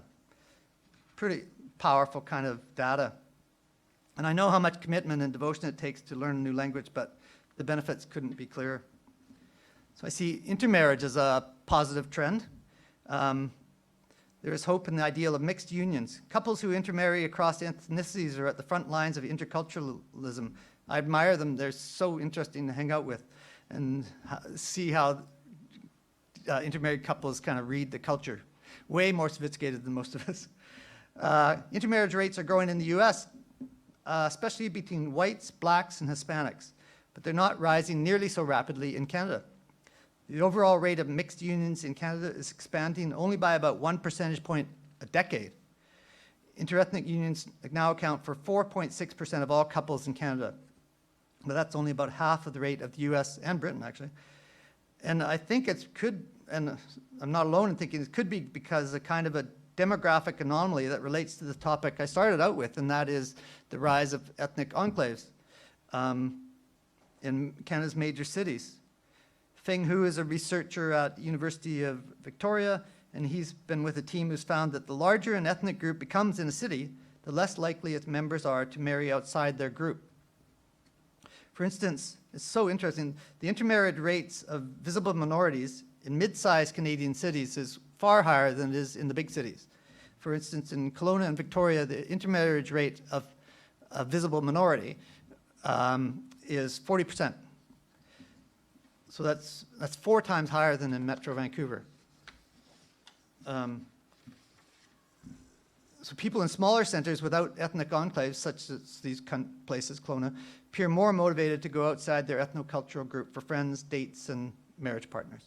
pretty powerful kind of data. And I know how much commitment and devotion it takes to learn a new language, but the benefits couldn't be clearer. So I see intermarriage as a positive trend. There is hope in the ideal of mixed unions. Couples who intermarry across ethnicities are at the front lines of interculturalism. I admire them. They're so interesting to hang out with and see how intermarried couples kind of read the culture. Way more sophisticated than most of us. Intermarriage rates are growing in the US, especially between whites, blacks, and Hispanics, but they're not rising nearly so rapidly in Canada. The overall rate of mixed unions in Canada is expanding only by about 1 percentage point a decade. Interethnic unions now account for 4.6% of all couples in Canada, but that's only about half of the rate of the US and Britain, actually. And I think it could, and I'm not alone in thinking it could be because of kind of a demographic anomaly that relates to the topic I started out with, and that is the rise of ethnic enclaves in Canada's major cities. Feng Hu is a researcher at University of Victoria, and he's been with a team who's found that the larger an ethnic group becomes in a city, the less likely its members are to marry outside their group. For instance, it's so interesting, the intermarriage rates of visible minorities in mid-sized Canadian cities is far higher than it is in the big cities. For instance, in Kelowna and Victoria, the intermarriage rate of a visible minority is 40%. So that's 4 times higher than in Metro Vancouver. So people in smaller centers without ethnic enclaves, such as these places, Kelowna, appear more motivated to go outside their ethnocultural group for friends, dates, and marriage partners.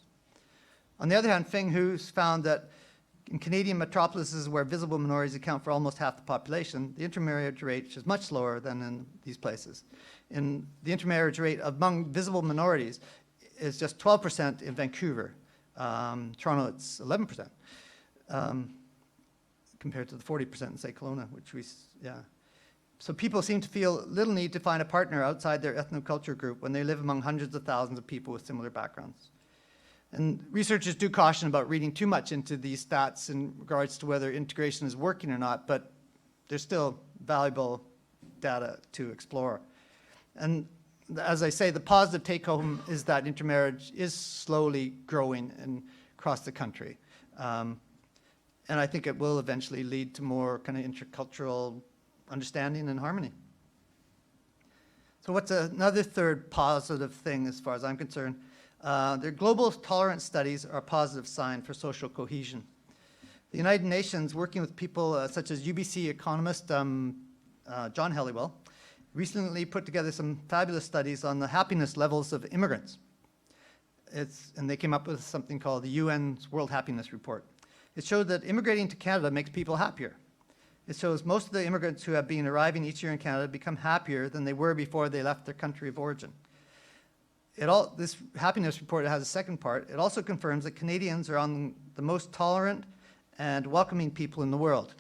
On the other hand, Feng Hu's found that in Canadian metropolises where visible minorities account for almost half the population, the intermarriage rate is much lower than in these places. And the intermarriage rate among visible minorities is just 12% in Vancouver. Toronto, it's 11%, compared to the 40% in, say, Kelowna, which yeah. So people seem to feel little need to find a partner outside their ethnoculture group when they live among hundreds of thousands of people with similar backgrounds. And researchers do caution about reading too much into these stats in regards to whether integration is working or not, but there's still valuable data to explore. And as I say, the positive take-home is that intermarriage is slowly growing across the country. And I think it will eventually lead to more kind of intercultural understanding and harmony. So what's another third positive thing as far as I'm concerned? Their global tolerance studies are a positive sign for social cohesion. The United Nations, working with people such as UBC economist John Helliwell, recently put together some fabulous studies on the happiness levels of immigrants. And they came up with something called the UN's World Happiness Report. It showed that immigrating to Canada makes people happier. It shows most of the immigrants who have been arriving each year in Canada become happier than they were before they left their country of origin. This happiness report has a second part. It also confirms that Canadians are on the most tolerant and welcoming people in the world.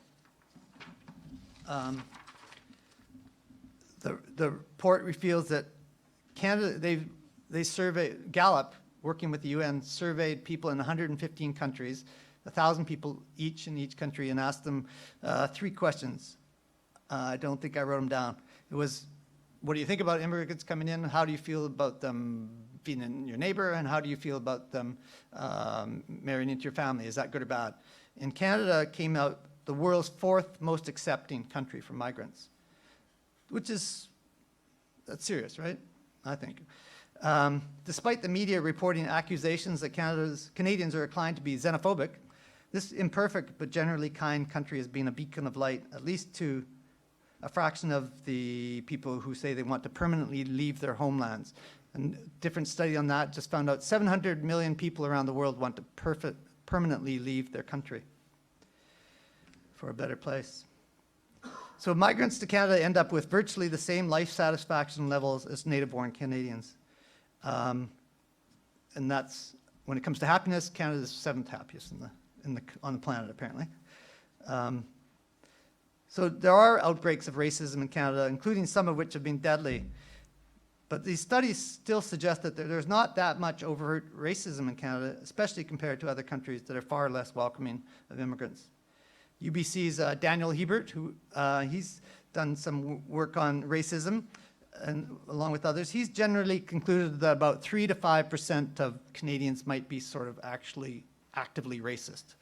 The report reveals that Canada, they surveyed, Gallup, working with the UN, surveyed people in 115 countries, 1,000 people each in each country, and asked them 3 questions. I don't think I wrote them down. It was, what do you think about immigrants coming in? How do you feel about them being in your neighbor? And how do you feel about them marrying into your family? Is that good or bad? In Canada came out the world's 4th most accepting country for migrants, which is, that's serious, right? I think. Despite the media reporting accusations that Canadians are inclined to be xenophobic, this imperfect but generally kind country has been a beacon of light, at least to a fraction of the people who say they want to permanently leave their homelands. And a different study on that just found out 700 million people around the world want to permanently leave their country for a better place. So migrants to Canada end up with virtually the same life satisfaction levels as native-born Canadians. And that's, when it comes to happiness, Canada's 7th happiest on the planet, apparently. So there are outbreaks of racism in Canada, including some of which have been deadly. But these studies still suggest that there's not that much overt racism in Canada, especially compared to other countries that are far less welcoming of immigrants. UBC's Daniel Hebert, he's done some work on racism, and along with others, he's generally concluded that about 3 to 5% of Canadians might be sort of actually actively racist.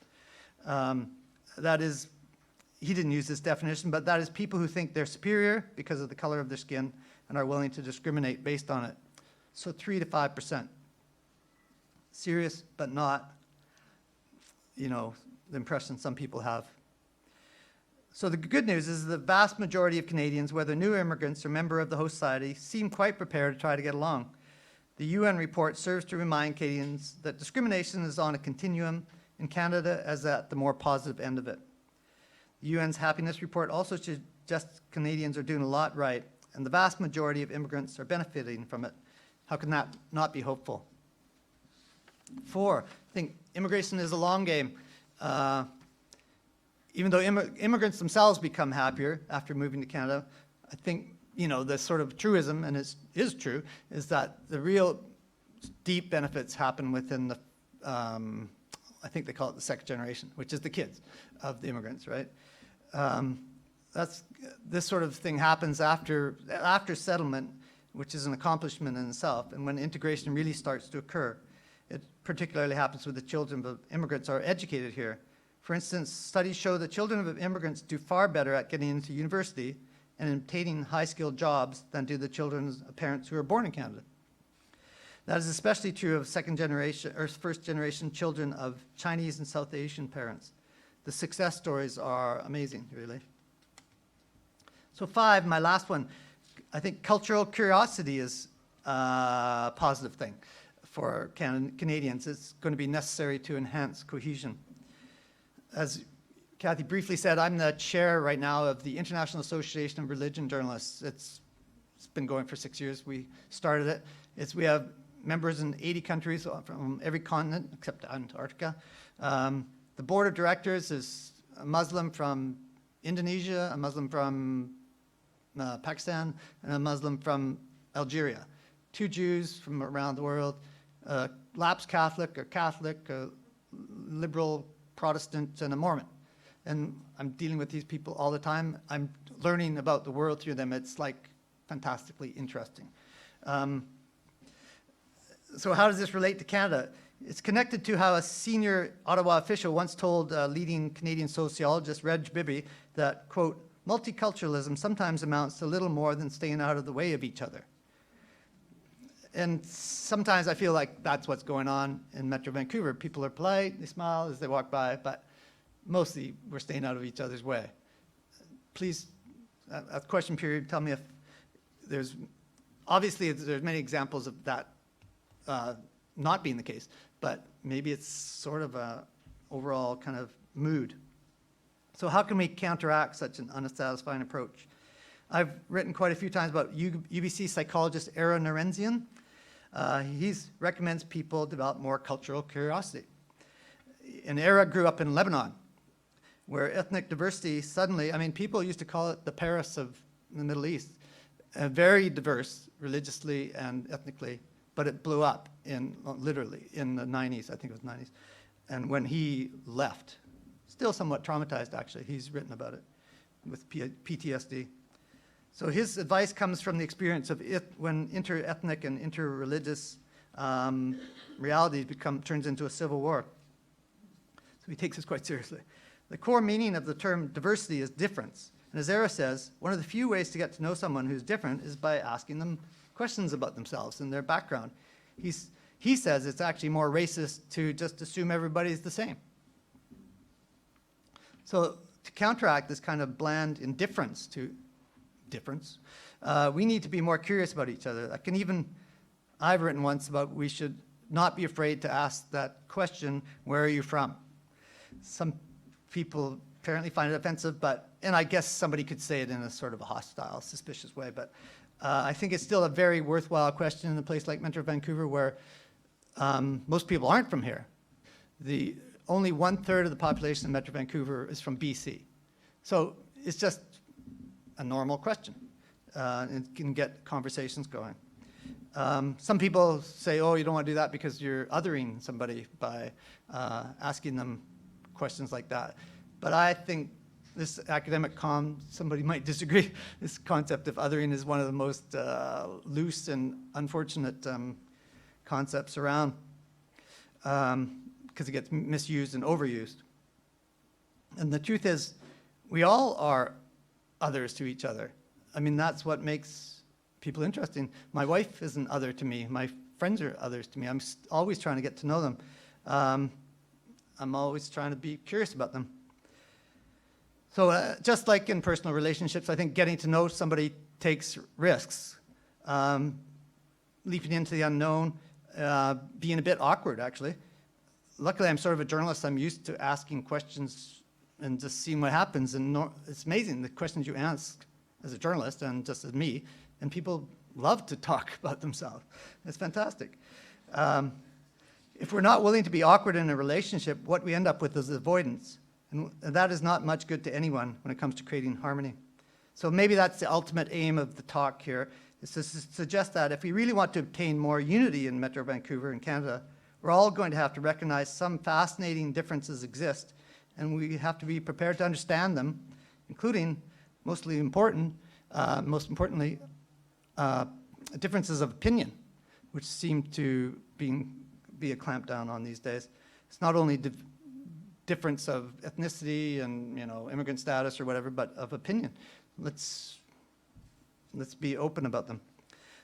That is, he didn't use this definition, but that is people who think they're superior because of the color of their skin and are willing to discriminate based on it. So 3 to 5%. Serious, but not, the impression some people have. So the good news is the vast majority of Canadians, whether new immigrants or member of the host society, seem quite prepared to try to get along. The UN report serves to remind Canadians that discrimination is on a continuum in Canada as at the more positive end of it. The UN's happiness report also suggests Canadians are doing a lot right, and the vast majority of immigrants are benefiting from it. How can that not be hopeful? 4, I think immigration is a long game. Even though immigrants themselves become happier after moving to Canada, I think, the sort of truism, and it is true, is that the real deep benefits happen within the, I think they call it the second generation, which is the kids of the immigrants, right? This sort of thing happens after settlement, which is an accomplishment in itself, and when integration really starts to occur. It particularly happens with the children of immigrants are educated here. For instance, studies show that children of immigrants do far better at getting into university and obtaining high-skilled jobs than do the children of parents who are born in Canada. That is especially true of second generation or first generation children of Chinese and South Asian parents. The success stories are amazing, really. So 5, my last one, I think cultural curiosity is a positive thing for Canadians. It's going to be necessary to enhance cohesion. As Kathy briefly said, I'm the chair right now of the International Association of Religion Journalists. It's been going for 6 years. We started it. We have members in 80 countries from every continent except Antarctica. The board of directors is a Muslim from Indonesia, a Muslim from Pakistan, and a Muslim from Algeria. 2 Jews from around the world, a lapsed Catholic, a liberal Protestant, and a Mormon. And I'm dealing with these people all the time. I'm learning about the world through them. It's like fantastically interesting. So how does this relate to Canada? It's connected to how a senior Ottawa official once told leading Canadian sociologist Reg Bibby that, quote, multiculturalism sometimes amounts to little more than staying out of the way of each other. And sometimes I feel like that's what's going on in Metro Vancouver. People are polite, they smile as they walk by, but mostly we're staying out of each other's way. Please, at question period, tell me if there's many examples of that not being the case, but maybe it's sort of a overall kind of mood. So how can we counteract such an unsatisfying approach? I've written quite a few times about UBC psychologist Era Narenzian. He recommends people develop more cultural curiosity. And Era grew up in Lebanon, where ethnic diversity suddenly, I mean, people used to call it the Paris of the Middle East, very diverse religiously and ethnically, but it blew up literally in the 90s, I think it was 90s. And when he left, still somewhat traumatized actually, he's written about it with PTSD. So his advice comes from the experience of when inter-ethnic and inter-religious reality turns into a civil war. So he takes this quite seriously. The core meaning of the term diversity is difference. And as Era says, one of the few ways to get to know someone who's different is by asking them questions about themselves and their background. He says it's actually more racist to just assume everybody's the same. So to counteract this kind of bland indifference to difference, we need to be more curious about each other. I've written once about we should not be afraid to ask that question, where are you from? Some people apparently find it offensive, and I guess somebody could say it in a sort of a hostile, suspicious way, but I think it's still a very worthwhile question in a place like Metro Vancouver where most people aren't from here. Only 1/3 of the population in Metro Vancouver is from BC. So it's just a normal question. It can get conversations going. Some people say, oh, you don't want to do that because you're othering somebody by asking them questions like that. But I think this somebody might disagree, this concept of othering is one of the most loose and unfortunate concepts around because it gets misused and overused. And the truth is, we all are others to each other. I mean, that's what makes people interesting. My wife is an other to me. My friends are others to me. I'm always trying to get to know them. I'm always trying to be curious about them. So just like in personal relationships, I think getting to know somebody takes risks. Leaping into the unknown, being a bit awkward, actually. Luckily, I'm sort of a journalist. I'm used to asking questions and just seeing what happens. And it's amazing, the questions you ask as a journalist and just as me, and people love to talk about themselves. It's fantastic. If we're not willing to be awkward in a relationship, what we end up with is avoidance. And that is not much good to anyone when it comes to creating harmony. So maybe that's the ultimate aim of the talk here, is to suggest that if we really want to obtain more unity in Metro Vancouver and Canada, we're all going to have to recognize some fascinating differences exist, and we have to be prepared to understand them, including, most importantly, differences of opinion, which seem to be a clampdown on these days. It's not only difference of ethnicity and immigrant status or whatever, but of opinion. Let's be open about them.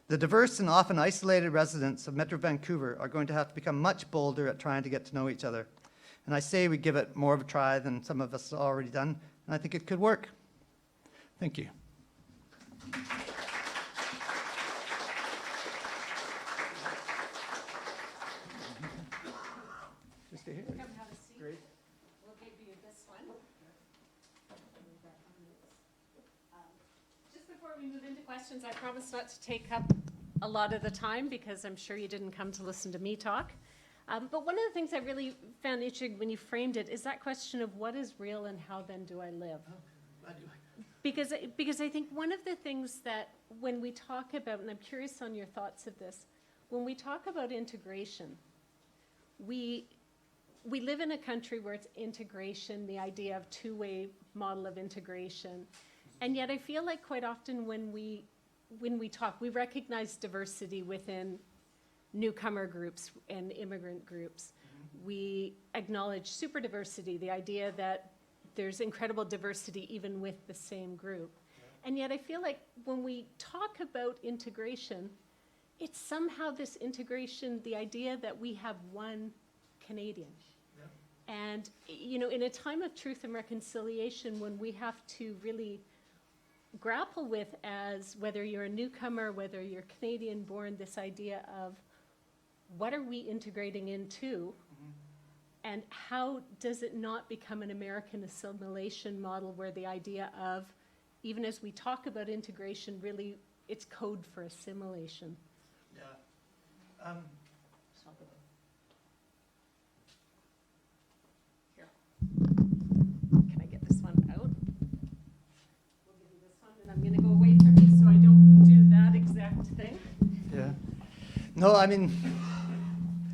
The diverse and often isolated residents of Metro Vancouver are going to have to become much bolder at trying to get to know each other. And I say we give it more of a try than some of us have already done, and I think it could work. Thank you. Just stay here. Come have a seat. Great. We'll give you this one. Just before we move into questions, I promise not to take up a lot of the time because I'm sure you didn't come to listen to me talk. But one of the things I really found interesting when you framed it is that question of what is real and how then do I live? Because I think one of the things that when we talk about, and I'm curious on your thoughts of this, when we talk about integration, we live in a country where it's integration, the idea of two-way model of integration. And yet I feel like quite often when we talk, we recognize diversity within newcomer groups and immigrant groups. We acknowledge super diversity, the idea that there's incredible diversity even with the same group. And yet I feel like when we talk about integration, it's somehow this integration, the idea that we have one Canadian. And, in a time of truth and reconciliation, when we have to really grapple with, as whether you're a newcomer, whether you're Canadian born, this idea of what are we integrating into, and how does it not become an American assimilation model where the idea of, even as we talk about integration, really it's code for assimilation. Yeah. Here. Can I get this one out? We'll give you this one, and I'm going to go away from you so I don't do that exact thing. Yeah. No, I mean,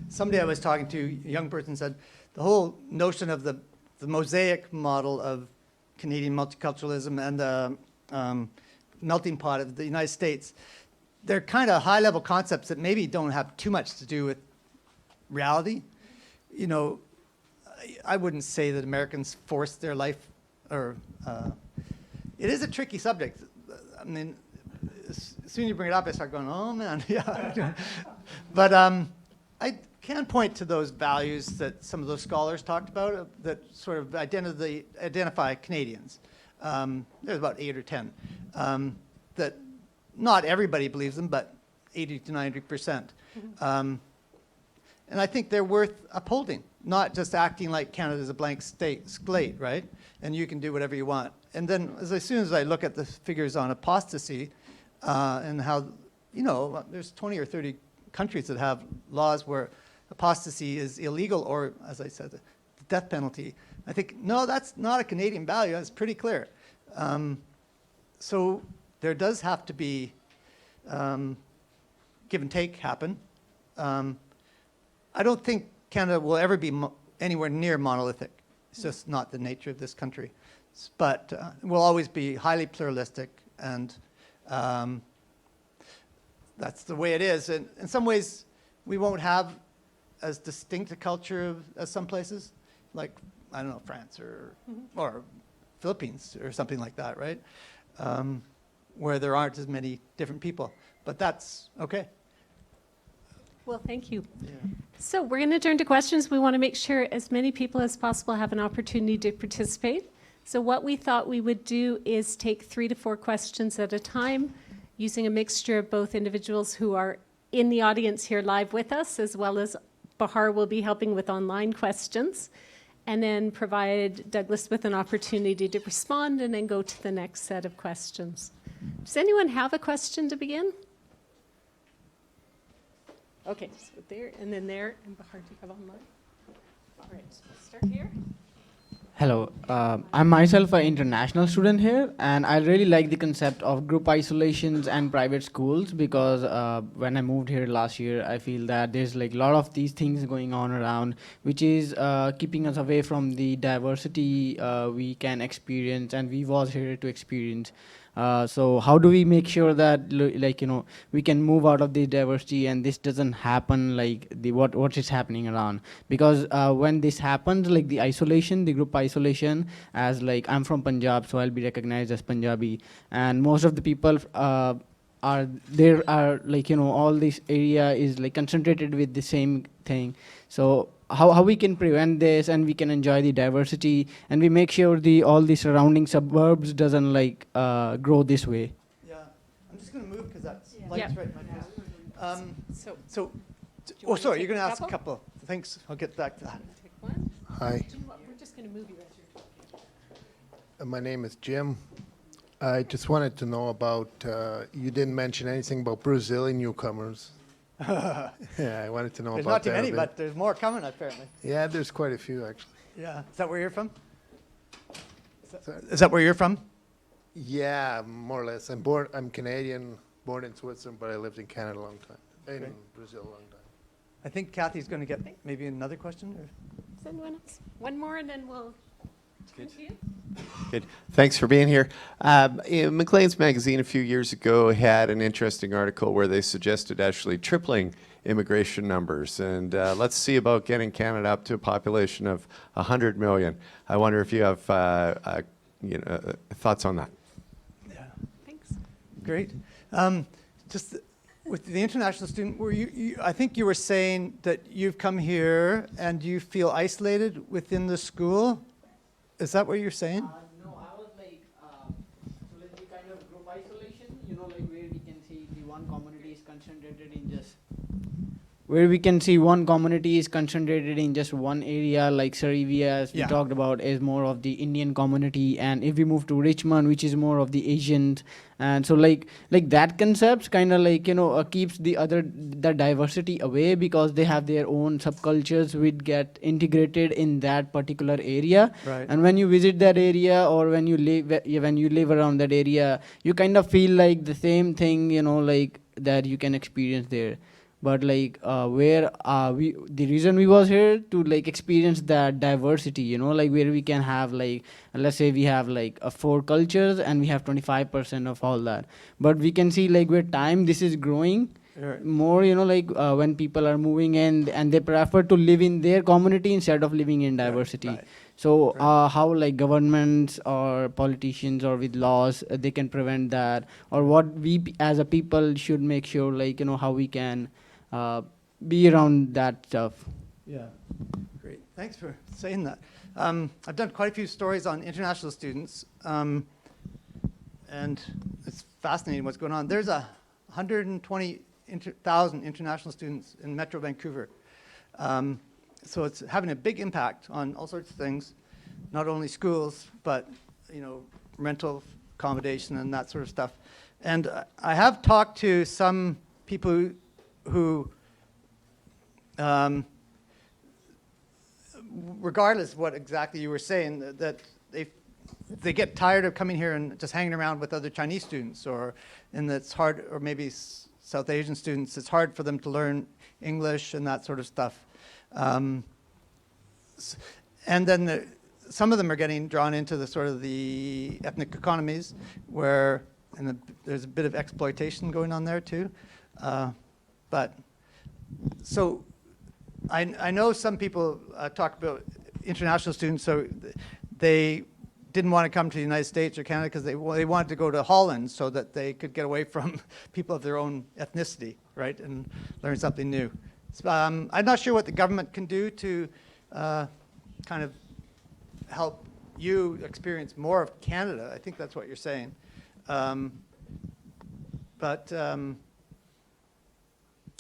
somebody I was talking to, a young person, said the whole notion of the mosaic model of Canadian multiculturalism and the melting pot of the United States, they're kind of high-level concepts that maybe don't have too much to do with reality. I wouldn't say that Americans forced their life, or it is a tricky subject. I mean, as soon as you bring it up, I start going, oh man, yeah. But I can point to those values that some of those scholars talked about that sort of identify Canadians. There's about 8 or 10 that not everybody believes them, but 80 to 90%. And I think they're worth upholding, not just acting like Canada's a blank slate, right? And you can do whatever you want. And then as soon as I look at the figures on apostasy and how, there's 20 or 30 countries that have laws where apostasy is illegal or, as I said, the death penalty. I think, no, that's not a Canadian value. That's pretty clear. So there does have to be give and take happen. I don't think Canada will ever be anywhere near monolithic. It's just not the nature of this country. But we'll always be highly pluralistic, and that's the way it is. And in some ways, we won't have as distinct a culture as some places, like, I don't know, France or Philippines or something like that, right? Where there aren't as many different people. But that's okay. Well, thank you. Yeah. So we're going to turn to questions. We want to make sure as many people as possible have an opportunity to participate. So what we thought we would do is take 3 to 4 questions at a time, using a mixture of both individuals who are in the audience here live with us, as well as Bahar will be helping with online questions, and then provide Douglas with an opportunity to respond and then go to the next set of questions. Does anyone have a question to begin? Okay, so there, and then there, and Bahar, do you have online? All right, so we'll start here. Hello, I'm myself an international student here, and I really like the concept of group isolations and private schools because when I moved here last year, I feel that there's like a lot of these things going on around, which is keeping us away from the diversity we can experience and we was here to experience. So how do we make sure that we can move out of this diversity and this doesn't happen like the what is happening around? Because when this happens, like the isolation, the group isolation, as like I'm from Punjab, so I'll be recognized as Punjabi, and most of the people are like all this area is like concentrated with the same thing. So how we can prevent this and we can enjoy the diversity and we make sure the all the surrounding suburbs doesn't like grow this way. Yeah, I'm just going to move because that's Yeah. light's Yeah. right in my face. So, Oh, want to sorry, take you're going a to ask a couple? couple. Thanks, I'll get back to that. pick one. Hi, Do you know what, we're just going to move you as you're my name is Jim. I just wanted to know about, you didn't mention anything about Brazilian newcomers. Yeah, I wanted to know There's about not too that a many, bit. but there's more coming apparently. Yeah, there's quite a few actually. Yeah, is that where you're from? Is that where you're from? Yeah, more or less. I'm Canadian, born in Switzerland, but I lived in Canada a long time, in Okay. Brazil a long time. I think Kathy's going to get maybe another question. Or? Is anyone else? One more and then we'll turn to you. Good. Thanks for being here. Maclean's magazine a few years ago had an interesting article where they suggested actually tripling immigration numbers. And let's see about getting Canada up to a population of 100 million. I wonder if you have thoughts on that. Yeah, Thanks. great. Just with the international student, were you, I think you were saying that you've come here and you feel isolated within the school. Is that what you're saying? No, I was like, so like the kind of group isolation, like where we can see the one community is concentrated in just. Where we can see one community is concentrated in just one area, like Sarivia, as we Yeah. talked about, is more of the Indian community, and if we move to Richmond, which is more of the Asians, and so like that concepts kind of like keeps the diversity away because they have their own subcultures which get integrated in that particular area. Right. And when you visit that area or when you live around that area, you kind of feel like the same thing, like that you can experience there. But like the reason we was here to like experience that diversity, like where we can have like, let's say we have like 4 cultures and we have 25% of all that. But we can see like where time this is growing Right. more, when people are moving in and they prefer to live in their community instead of living in diversity. right. So how like governments or politicians or with laws they can prevent that, or what we as a people should make sure like how we can be around that stuff. Yeah, great. Thanks for saying that. I've done quite a few stories on international students, and it's fascinating what's going on. There's 120,000 international students in Metro Vancouver. So it's having a big impact on all sorts of things, not only schools, but rental accommodation and that sort of stuff. And I have talked to some people who regardless of what exactly you were saying, that they get tired of coming here and just hanging around with other Chinese students, and it's hard, or maybe South Asian students, it's hard for them to learn English and that sort of stuff. And then some of them are getting drawn into the sort of the ethnic economies where there's a bit of exploitation going on there too. But so I know some people talk about international students, so they didn't want to come to the United States or Canada because they wanted to go to Holland so that they could get away from people of their own ethnicity, right, and learn something new. So, I'm not sure what the government can do to kind of help you experience more of Canada. I think that's what you're saying. But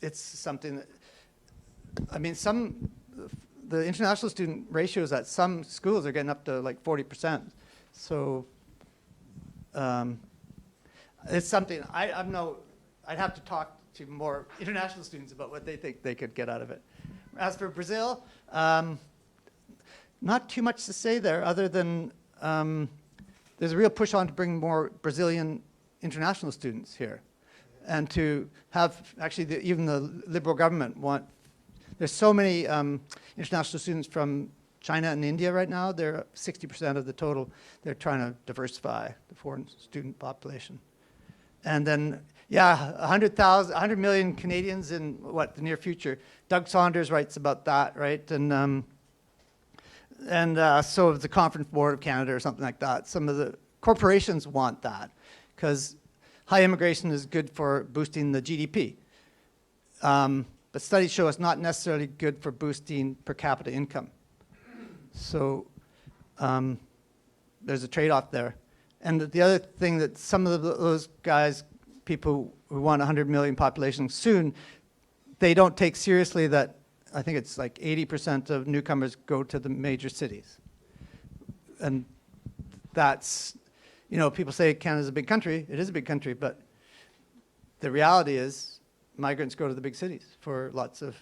it's something that, I mean, the international student ratios at some schools are getting up to like 40%. So it's something I'd have to talk to more international students about what they think they could get out of it. As for Brazil, not too much to say there other than there's a real push on to bring more Brazilian international students here. And to have, actually, even the Liberal government there's so many international students from China and India right now. They're 60% of the total. They're trying to diversify the foreign student population. And then, yeah, 100 million Canadians in the near future. Doug Saunders writes about that, right? And so the Conference Board of Canada or something like that. Some of the corporations want that because high immigration is good for boosting the GDP. But studies show it's not necessarily good for boosting per capita income. So there's a trade-off there. And the other thing that some of those guys, people who want 100 million population soon, they don't take seriously that I think it's like 80% of newcomers go to the major cities. And that's, people say Canada's a big country. It is a big country, but the reality is migrants go to the big cities for lots of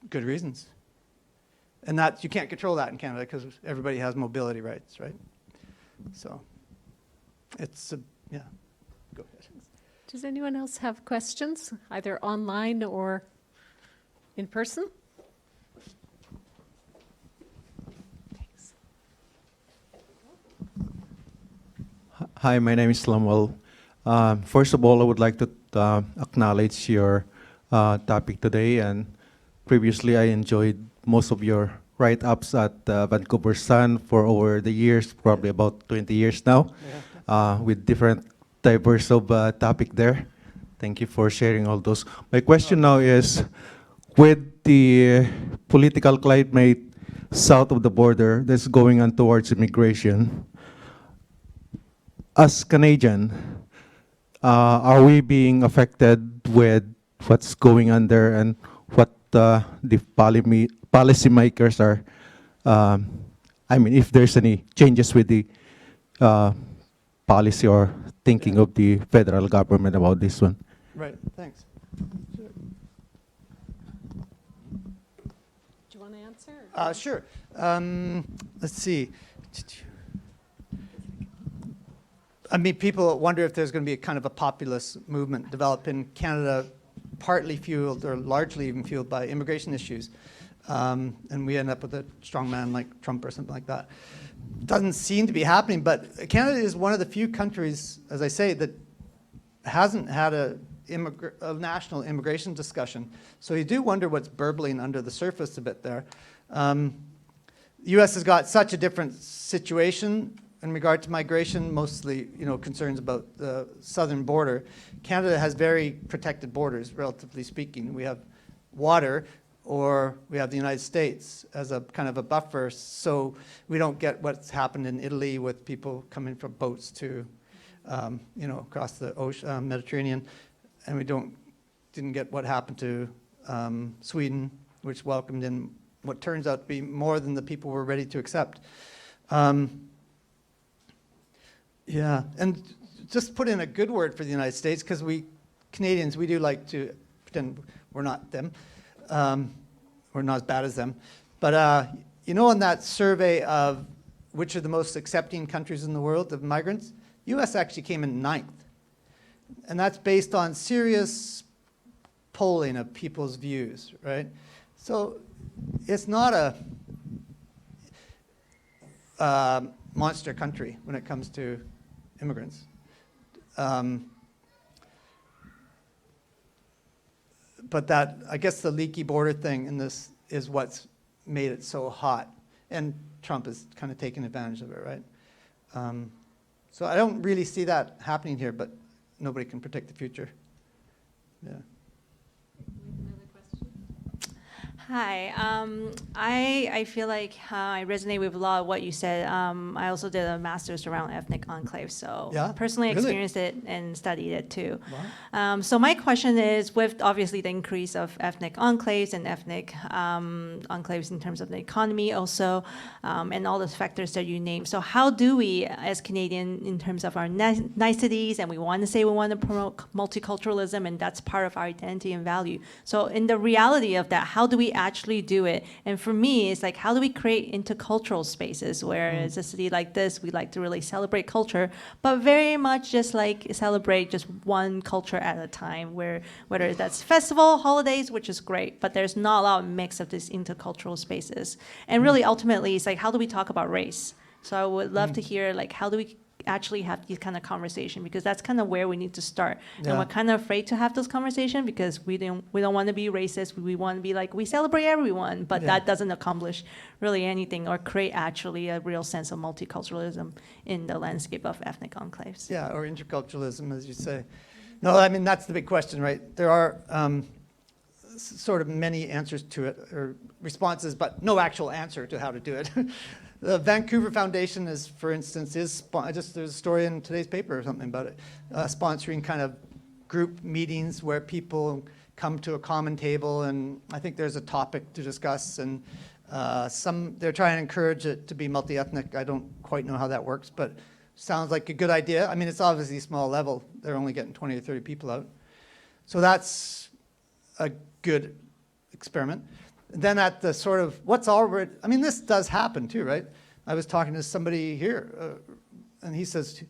good reasons. And you can't control that in Canada because everybody has mobility rights, right? So it's, yeah, go ahead. Does anyone else have questions, either online or in person? Thanks. Hi, my name is Lamuel. First of all, I would like to acknowledge your topic today. And previously, I enjoyed most of your write-ups at Vancouver Sun for over the years, probably about 20 years now, with different diverse of topic there. Thank you for sharing all those. My question now is, with the political climate south of the border that's going on towards immigration, as Canadian, are we being affected with what's going on there and what the policymakers are, if there's any changes with the policy or thinking of the federal government about this one? Right, thanks. Do you want to answer? Sure. Let's see. People wonder if there's going to be a kind of a populist movement develop in Canada, partly fueled or largely even fueled by immigration issues. And we end up with a strong man like Trump or something like that. Doesn't seem to be happening, but Canada is one of the few countries, as I say, that hasn't had a national immigration discussion. So you do wonder what's burbling under the surface a bit there. The U.S. has got such a different situation in regard to migration, mostly concerns about the southern border. Canada has very protected borders, relatively speaking. We have water, or we have the United States as a kind of a buffer, so we don't get what's happened in Italy with people coming from boats to, across the ocean, Mediterranean, and we didn't get what happened to Sweden, which welcomed in what turns out to be more than the people were ready to accept. Yeah, and just put in a good word for the United States, because we Canadians, we do like to pretend we're not them. We're not as bad as them. But in that survey of which are the most accepting countries in the world of migrants, U.S. actually came in 9th. And that's based on serious polling of people's views, right? So it's not a monster country when it comes to immigrants. But I guess the leaky border thing in this is what's made it so hot. And Trump is kind of taking advantage of it, right? So I don't really see that happening here, but nobody can predict the future. Yeah. Hi, I feel like I resonate with a lot of what you said. I also did a master's around ethnic enclaves, so Yeah? personally Really? experienced it and studied it too. Wow. So my question is, with obviously the increase of ethnic enclaves and ethnic enclaves in terms of the economy also, and all those factors that you named, so how do we, as Canadian, in terms of our niceties, and we want to say we want to promote multiculturalism, and that's part of our identity and value. So in the reality of that, how do we actually do it? And for me, it's like, how do we create intercultural spaces where it's a city like this, we like to really celebrate culture, but very much just like celebrate just one culture at a time, where whether that's festival, holidays, which is great, but there's not a lot of mix of these intercultural spaces. And really, ultimately, it's like, how do we talk about race? So I would love to hear, like, how do we actually have these kind of conversation, because that's kind of where we need to start. Yeah. And we're kind of afraid to have those conversations because we don't want to be racist. We want to be like, we celebrate everyone, but Yeah. that doesn't accomplish really anything or create actually a real sense of multiculturalism in the landscape of ethnic enclaves. Yeah, or interculturalism, as you say. No, I mean, that's the big question, right? There are sort of many answers to it, or responses, but no actual answer to how to do it. The Vancouver Foundation is, for instance, there's a story in today's paper or something about it, sponsoring kind of group meetings where people come to a common table, and I think there's a topic to discuss, and they're trying to encourage it to be multi-ethnic. I don't quite know how that works, but sounds like a good idea. I mean, it's obviously small level. They're only getting 20 or 30 people out. So that's a good experiment. Then at the sort of what's already, I mean, this does happen too, right? I was talking to somebody here, and he says,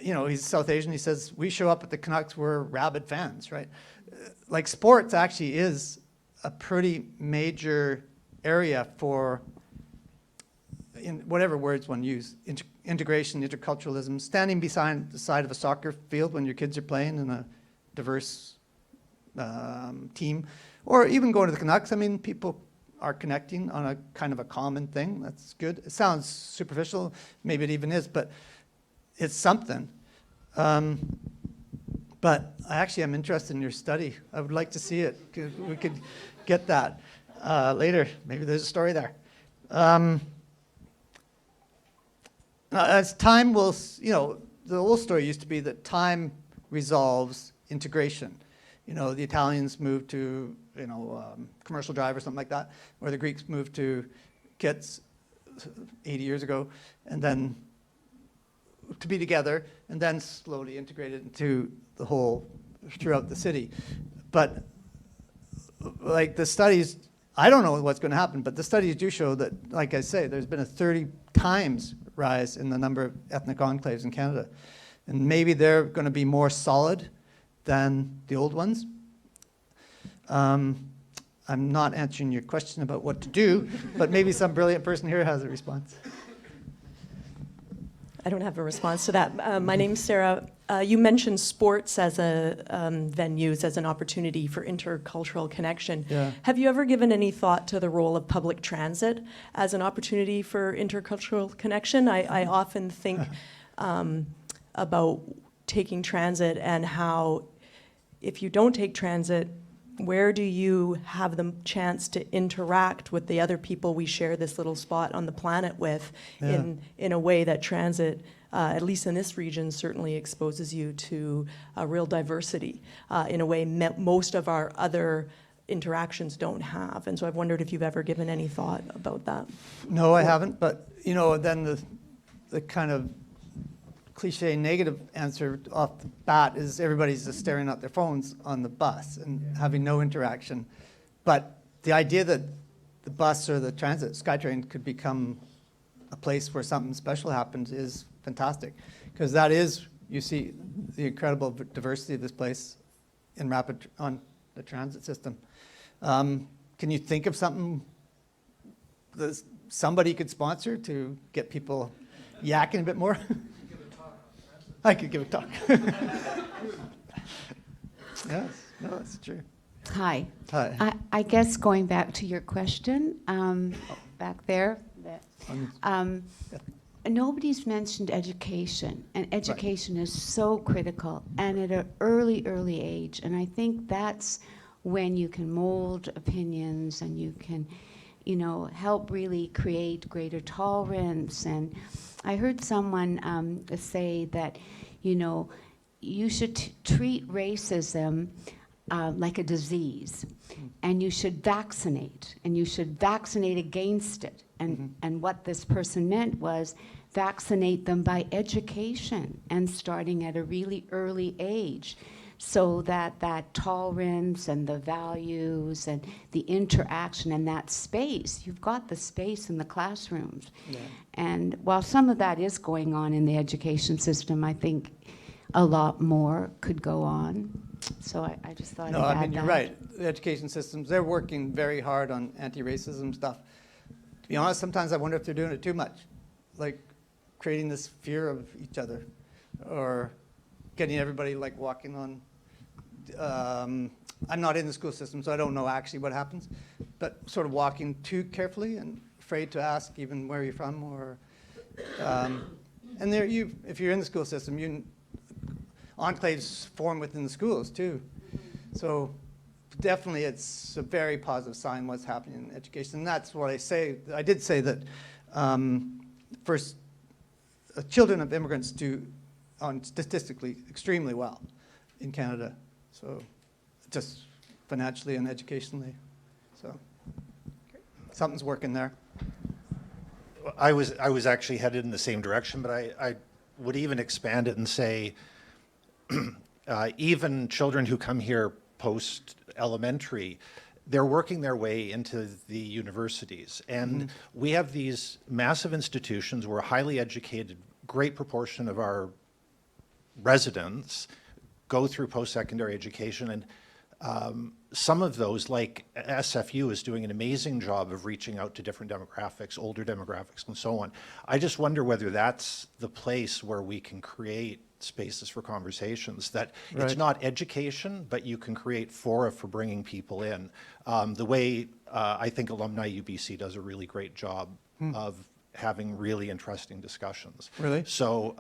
you know, he's South Asian. He says, we show up at the Canucks, we're rabid fans, right? Like, sports actually is a pretty major area for, in whatever words one use, integration, interculturalism, standing beside the side of a soccer field when your kids are playing in a diverse team, or even going to the Canucks. I mean, people are connecting on a kind of a common thing. That's good. It sounds superficial, maybe it even is, but it's something. But I actually am interested in your study. I would like to see it. We could get that later. Maybe there's a story there. As time will, you know, the old story used to be that time resolves integration. You know, the Italians moved to, you know, commercial drive or something like that, or the Greeks moved to kits 80 years ago, and then to be together, and then slowly integrated into the whole, throughout the city. But like the studies, I don't know what's going to happen, but the studies do show that, like I say, there's been a 30 times rise in the number of ethnic enclaves in Canada. And maybe they're going to be more solid than the old ones. I'm not answering your question about what to do, but maybe some brilliant person here has a response. I don't have a response to that. My name's Sarah. You mentioned sports as a venues, as an opportunity for intercultural connection. Yeah. Have you ever given any thought to the role of public transit as an opportunity for intercultural connection? I often think about taking transit and how, if you don't take transit, where do you have the chance to interact with the other people we share this little spot on the planet with in a way that transit, at least in this region, certainly exposes you to a real diversity in a way most of our other interactions don't have. And so I've wondered if you've ever given any thought about that. No, I haven't, but you know, then the kind of cliche negative answer off the bat is everybody's just staring at their phones on the bus and having no interaction. But the idea that the bus or the transit, SkyTrain, could become a place where something special happens is fantastic, because that is, you see the incredible diversity of this place in on the transit system. Can you think of something that somebody could sponsor to get people yakking a bit more? I could give a talk. Yes, no, that's true. Hi. Hi. I guess going back to your question, back there, nobody's mentioned education, and education is so critical, and at an early age, and I think that's when you can mold opinions and you can, you know, help really create greater tolerance. And I heard someone say that, you know, you should treat racism like a disease, and you should vaccinate against it. And what this person meant was vaccinate them by education and starting at a really early age so that that tolerance and the values and the interaction and that space, you've got the space in the classrooms. And while some of that is going on in the education system, I think a lot more could go on. So I just thought No, I'd I mean, add you're that. right. The education systems, they're working very hard on anti-racism stuff. To be honest, sometimes I wonder if they're doing it too much, like creating this fear of each other, or getting everybody like walking on. I'm not in the school system, so I don't know actually what happens, but sort of walking too carefully and afraid to ask even where you're from, or and there if you're in the school system, enclaves form within the schools too. So definitely it's a very positive sign what's happening in education. And that's what I say. I did say that first, children of immigrants do statistically extremely well in Canada. So just financially and educationally. So something's working there. I was actually headed in the same direction, but I would even expand it and say even children who come here post-elementary, they're working their way into the universities. And we have these massive institutions. We're a highly educated, great proportion of our residents go through post-secondary education. And some of those, like SFU, is doing an amazing job of reaching out to different demographics, older demographics, and so on. I just wonder whether that's the place where we can create spaces for conversations, that it's not education, but you can create fora for bringing people in. The way I think Alumni UBC does a really great job of having really interesting discussions. Really? So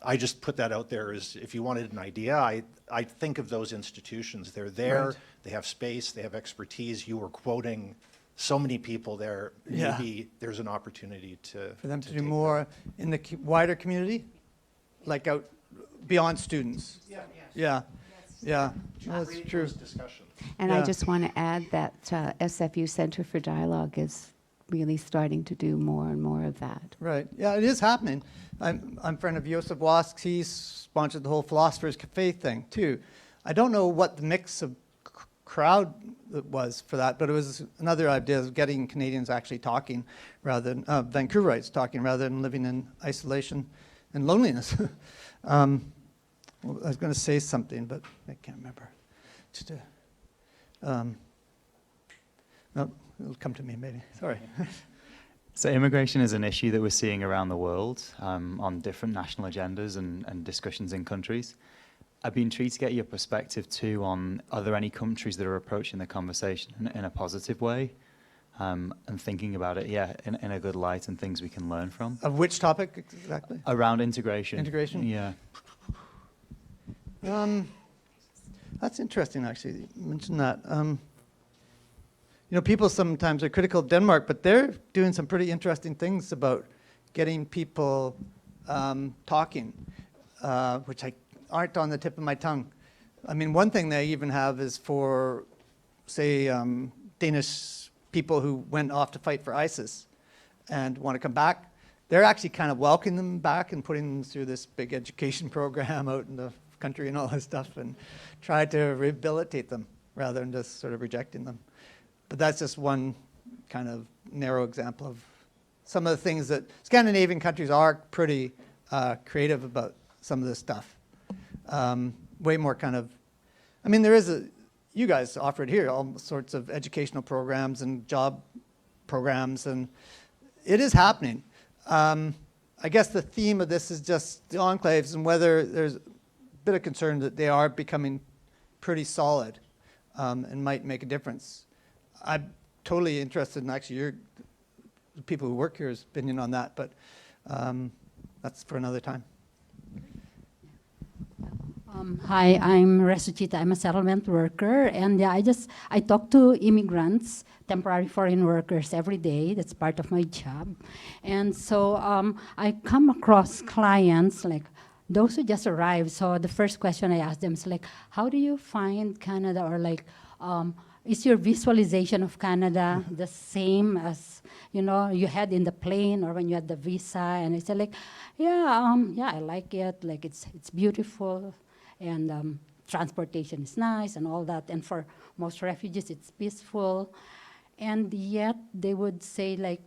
I just put that out there as if you wanted an idea. I think of those institutions. They're there, they have space, they have expertise. You were quoting so many people there. Yeah. Maybe there's an opportunity For them to do take more in the wider community, like out beyond students. Yeah. That's true. discussion. And Yeah. I just want to add that SFU Center for Dialogue is really starting to do more and more of that. Right. Yeah, it is happening. I'm a friend of Joseph Wosk. He's sponsored the whole Philosopher's Cafe thing, too. I don't know what the mix of crowd was for that, but it was another idea of getting Canadians actually talking rather than, Vancouverites talking rather than living in isolation and loneliness. Well, I was going to say something, but I can't remember. Just no, it'll come to me maybe. Sorry. So immigration is an issue that we're seeing around the world on different national agendas and discussions in countries. I'd be intrigued to get your perspective too on, are there any countries that are approaching the conversation in a positive way and thinking about it, in a good light and things we can learn from? Of which topic exactly? Around integration. Integration? Yeah. That's interesting, actually. You mentioned that. People sometimes are critical of Denmark, but they're doing some pretty interesting things about getting people talking, which aren't on the tip of my tongue. I mean, one thing they even have is for, say, Danish people who went off to fight for ISIS and want to come back. They're actually kind of welcoming them back and putting them through this big education program out in the country and all this stuff, and try to rehabilitate them rather than just sort of rejecting them. But that's just one kind of narrow example of some of the things that Scandinavian countries are pretty creative about some of this stuff. Way more kind of, I mean, you guys offer it here, all sorts of educational programs and job programs, and it is happening. I guess the theme of this is just the enclaves and whether there's a bit of concern that they are becoming pretty solid and might make a difference. I'm totally interested in actually the people who work here's opinion on that, but that's for another time. Hi, I'm Resuchita. I'm a settlement worker, and I talk to immigrants, temporary foreign workers every day. That's part of my job. And so I come across clients like those who just arrived. So the first question I ask them is like, how do you find Canada? Or like, is your visualization of Canada the same as, you had in the plane or when you had the visa? And I said like, I like it. Like it's beautiful. And transportation is nice and all that. And for most refugees, it's peaceful. And yet they would say like,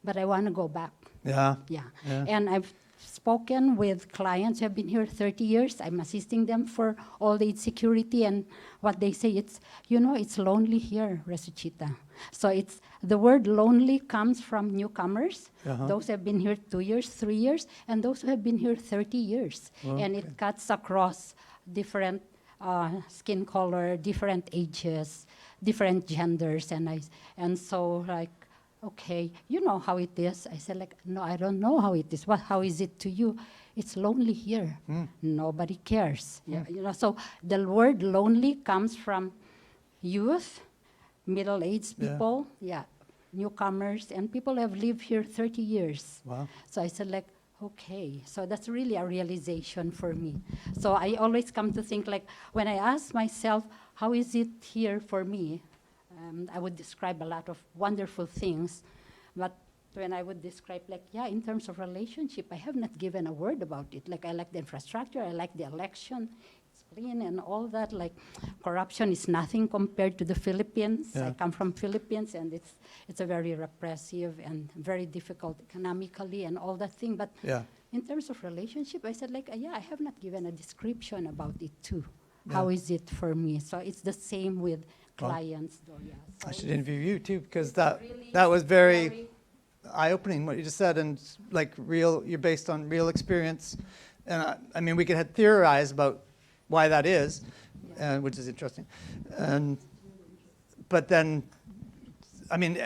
but I want to go back. Yeah. Yeah. Yeah. And I've spoken with clients who have been here 30 years. I'm assisting them for old age security, and what they say, it's, it's lonely here, Resuchita. So it's, the word lonely comes from newcomers. Those who have been here 2 years, 3 years, and those who have been here 30 years. And it cuts across different skin color, different ages, different genders, and so like, okay, you know how it is. I said like, no, I don't know how it is. How is it to you? It's lonely here. Nobody cares. Yeah, so the word lonely comes from youth, middle-aged people, newcomers, and people who have lived here 30 years. Wow. So I said like, okay, so that's really a realization for me. So I always come to think like, when I ask myself, how is it here for me? I would describe a lot of wonderful things, but when I would describe like, in terms of relationship, I have not given a word about it. Like I like the infrastructure, I like the election, it's clean and all that. Like corruption is nothing compared to the Philippines. I come from Philippines, and it's a very repressive and very difficult economically and all that thing. But in terms of relationship, I said like, I have not given a description about it too. How is it for me? So it's the same with clients, though, so I should interview you too, because that was very eye-opening what you just said, and like you're based on real experience. And I mean, we could theorize about why that is, which is interesting. But then, I mean,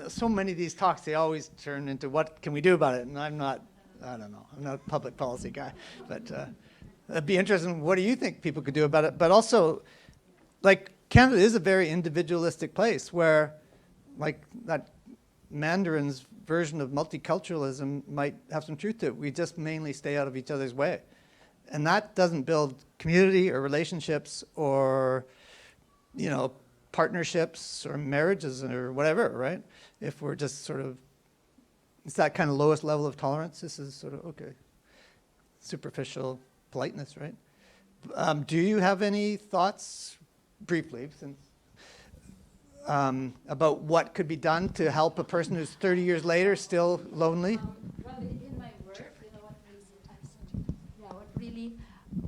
so many of these talks, they always turn into what can we do about it? And I don't know, I'm not a public policy guy, but it'd be interesting, what do you think people could do about it? But also, like, Canada is a very individualistic place where, like, that Mandarin's version of multiculturalism might have some truth to it. We just mainly stay out of each other's way. And that doesn't build community or relationships or, partnerships or marriages or whatever, right? If we're just sort of, it's that kind of lowest level of tolerance. This is sort of, okay, superficial politeness, right? Do you have any thoughts, briefly, since, about what could be done to help a person who's 30 years later still lonely? Well, in my work, what really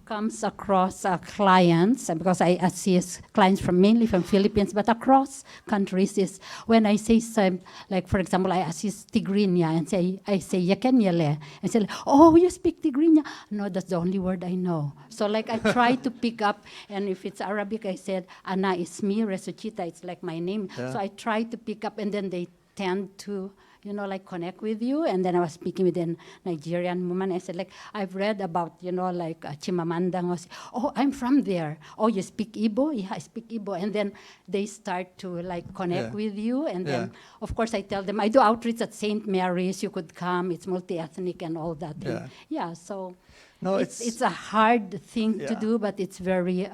comes across clients, because I assist clients mainly from Philippines, but across countries, is when I say some, like for example, I assist Tigrinya and I say Yakenyele, and say, oh, you speak Tigrinya? No, that's the only word I know. So like I try to pick up, and if it's Arabic, I said Ana Ismi Resuchita, it's like my name. So I try to pick up, and then they tend to like connect with you. And then I was speaking with a Nigerian woman. I said, like, I've read about, like Chimamanda. I said, oh, I'm from there. Oh, you speak Igbo? Yeah, I speak Igbo. And then they start to like connect with you. And then, of course, I tell them, I do outreach at St. Mary's. You could come. It's multi-ethnic and all that. And so no, it's a hard thing to do, but it's very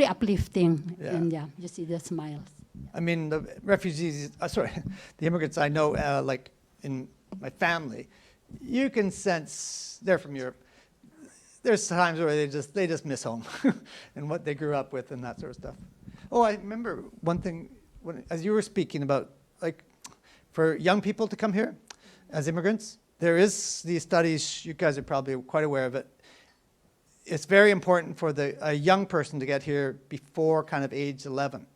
uplifting. And you see the smiles. I mean, the refugees, the immigrants I know, like in my family, you can sense they're from Europe. There's times where they just miss home and what they grew up with and that sort of stuff. Oh, I remember one thing, as you were speaking about, like, for young people to come here as immigrants, there is these studies, you guys are probably quite aware of it. It's very important for a young person to get here before kind of age 11.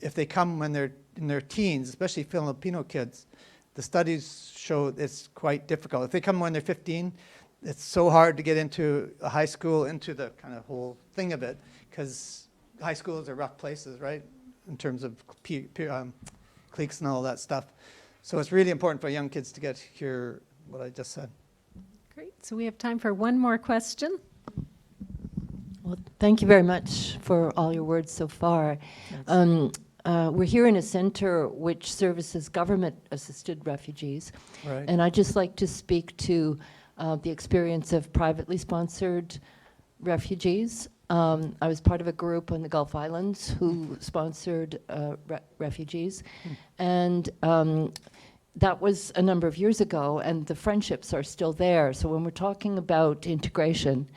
If they come when they're in their teens, especially Filipino kids, the studies show it's quite difficult. If they come when they're 15, it's so hard to get into a high school, into the kind of whole thing of it, because high schools are rough places, right, in terms of cliques and all that stuff. So it's really important for young kids to get here, what I just said. Great. So we have time for one more question. Well, thank you very much for all your words so far. We're here in a center which services government-assisted refugees. Right. And I'd just like to speak to the experience of privately sponsored refugees. I was part of a group on the Gulf Islands who sponsored refugees. And that was a number of years ago, and the friendships are still there. So when we're talking about integration,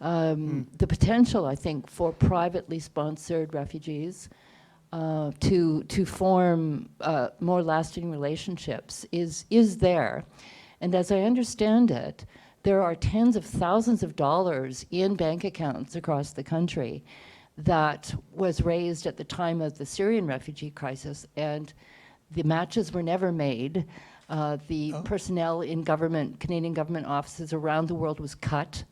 the potential, I think, for privately sponsored refugees to form more lasting relationships is there. And as I understand it, there are tens of thousands of dollars in bank accounts across the country that was raised at the time of the Syrian refugee crisis, and the matches were never made. The personnel in government, Canadian government offices around the world was cut.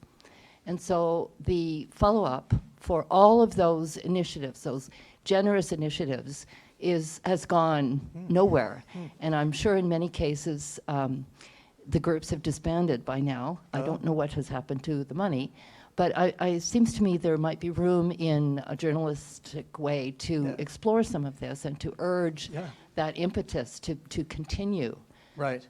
And so the follow-up for all of those initiatives, those generous initiatives, has gone nowhere. And I'm sure in many cases, the groups have disbanded by now. I don't know what has happened to the money, but it seems to me there might be room in a journalistic way to explore some of this and to urge that impetus to continue. Right.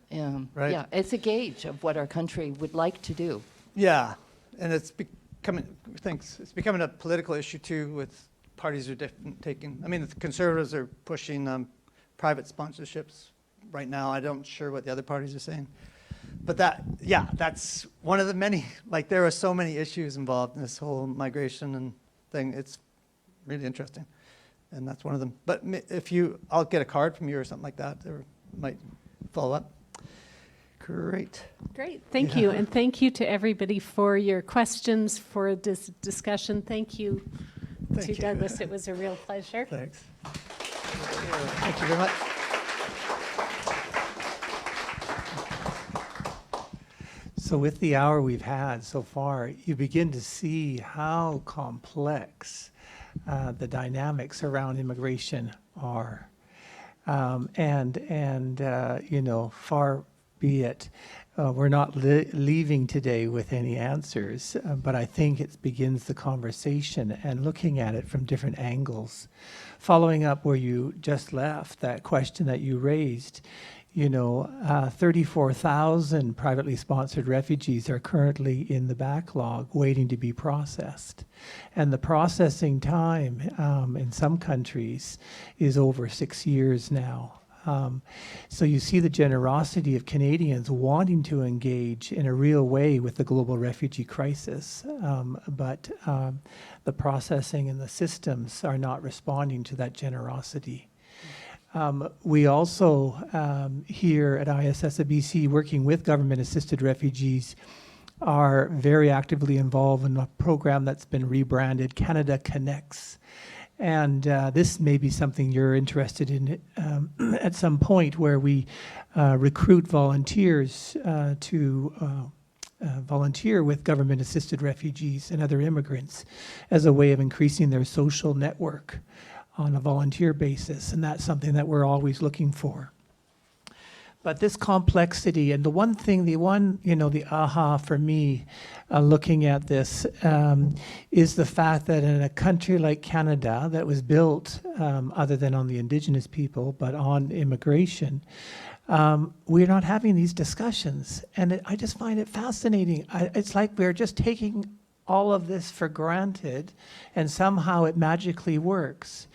Right. Yeah, it's a gauge of what our country would like to do. Yeah, and it's becoming, it's becoming a political issue too, with parties are taking, I mean, the Conservatives are pushing private sponsorships right now. I'm not sure what the other parties are saying. But that's one of the many, like there are so many issues involved in this whole migration and thing. It's really interesting. And that's one of them. But I'll get a card from you or something like that, or might follow up. Great. Great, thank you. And thank you to everybody for your questions, for this discussion. Thank you to Douglas. It was a real pleasure. Thanks. Thank you very much. So with the hour we've had so far, you begin to see how complex the dynamics around immigration are. You know, far be it, we're not leaving today with any answers, but I think it begins the conversation and looking at it from different angles. Following up where you just left, that question that you raised, you know, 34,000 privately sponsored refugees are currently in the backlog waiting to be processed. And the processing time in some countries is over 6 years now. So you see the generosity of Canadians wanting to engage in a real way with the global refugee crisis, but the processing and the systems are not responding to that generosity. We also, here at ISSofBC, working with government-assisted refugees, are very actively involved in a program that's been rebranded Canada Connects. And this may be something you're interested in at some point, where we recruit volunteers to volunteer with government-assisted refugees and other immigrants as a way of increasing their social network on a volunteer basis, and that's something that we're always looking for. But this complexity, and the aha for me looking at this is the fact that in a country like Canada that was built, other than on the Indigenous people, but on immigration, we're not having these discussions. And I just find it fascinating. It's like we're just taking all of this for granted, and somehow it magically works.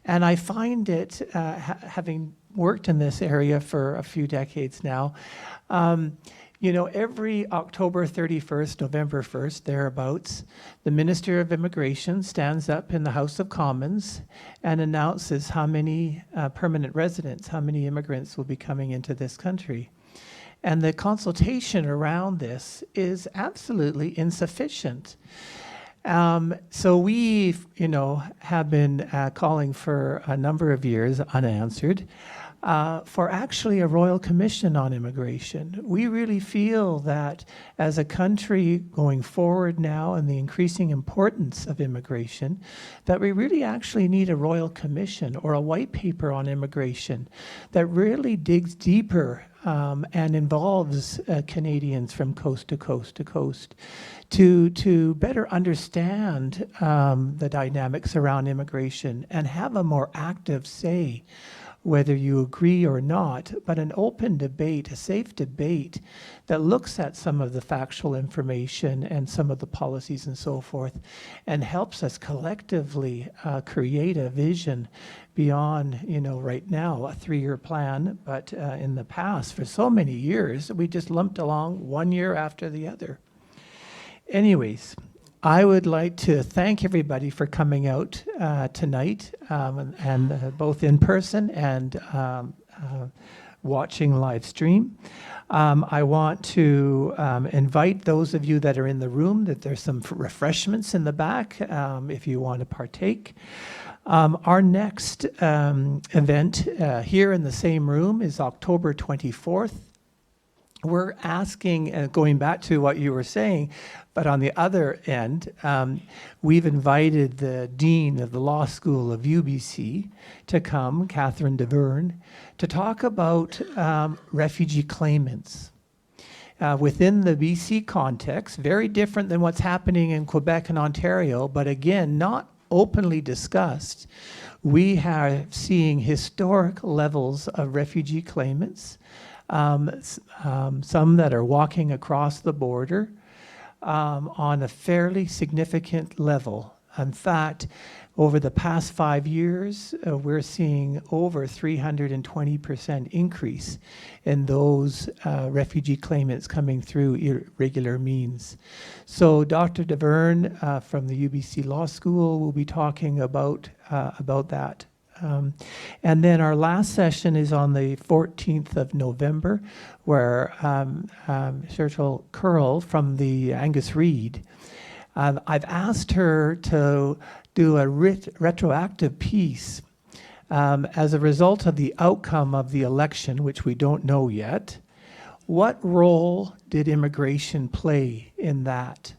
And I find it, having worked in this area for a few decades now, you know, every October 31st, November 1st, thereabouts, the Minister of Immigration stands up in the House of Commons and announces how many permanent residents, how many immigrants will be coming into this country. And the consultation around this is absolutely insufficient. So we, you know, have been calling for a number of years, unanswered, for actually a Royal Commission on Immigration. We really feel that as a country going forward now and the increasing importance of immigration, that we really actually need a Royal Commission or a white paper on immigration that really digs deeper and involves Canadians from coast to coast to coast to better understand the dynamics around immigration and have a more active say, whether you agree or not, but an open debate, a safe debate that looks at some of the factual information and some of the policies and so forth, and helps us collectively create a vision beyond, you know, right now, a 3-year plan, but in the past, for so many years, we just lumped along 1 year after the other. Anyways, I would like to thank everybody for coming out tonight, and both in person and watching live stream. I want to invite those of you that are in the room that there's some refreshments in the back if you want to partake. Our next event here in the same room is October 24th. We're asking, going back to what you were saying, but on the other end, we've invited the Dean of the Law School of UBC to come, Catherine de Burne, to talk about refugee claimants. Within the BC context, very different than what's happening in Quebec and Ontario, but again, not openly discussed. We are seeing historic levels of refugee claimants, some that are walking across the border on a fairly significant level. In fact, over the past 5 years, we're seeing over 320% increase in those refugee claimants coming through irregular means. So Dr. de Burne from the UBC Law School will be talking about that. And then our last session is on the 14th of November, where Cheryl Curl from the Angus Reid, I've asked her to do a retroactive piece as a result of the outcome of the election, which we don't know yet. What role did immigration play in that?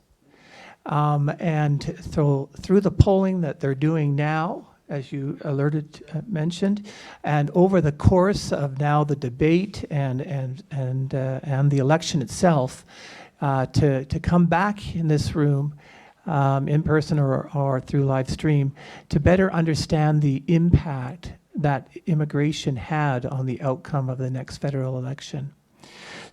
And through the polling that they're doing now, as you mentioned, and over the course of now the debate and the election itself, to come back in this room, in person or through live stream, to better understand the impact that immigration had on the outcome of the next federal election.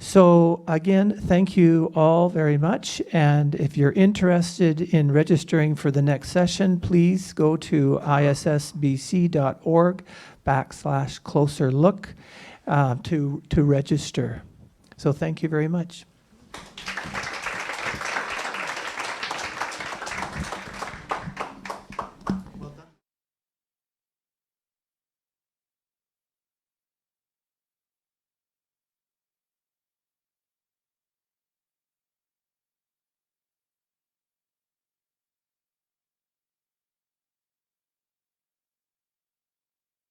So again, thank you all very much. And if you're interested in registering for the next session, please go to ISSBC.org/closer look to register. So thank you very much.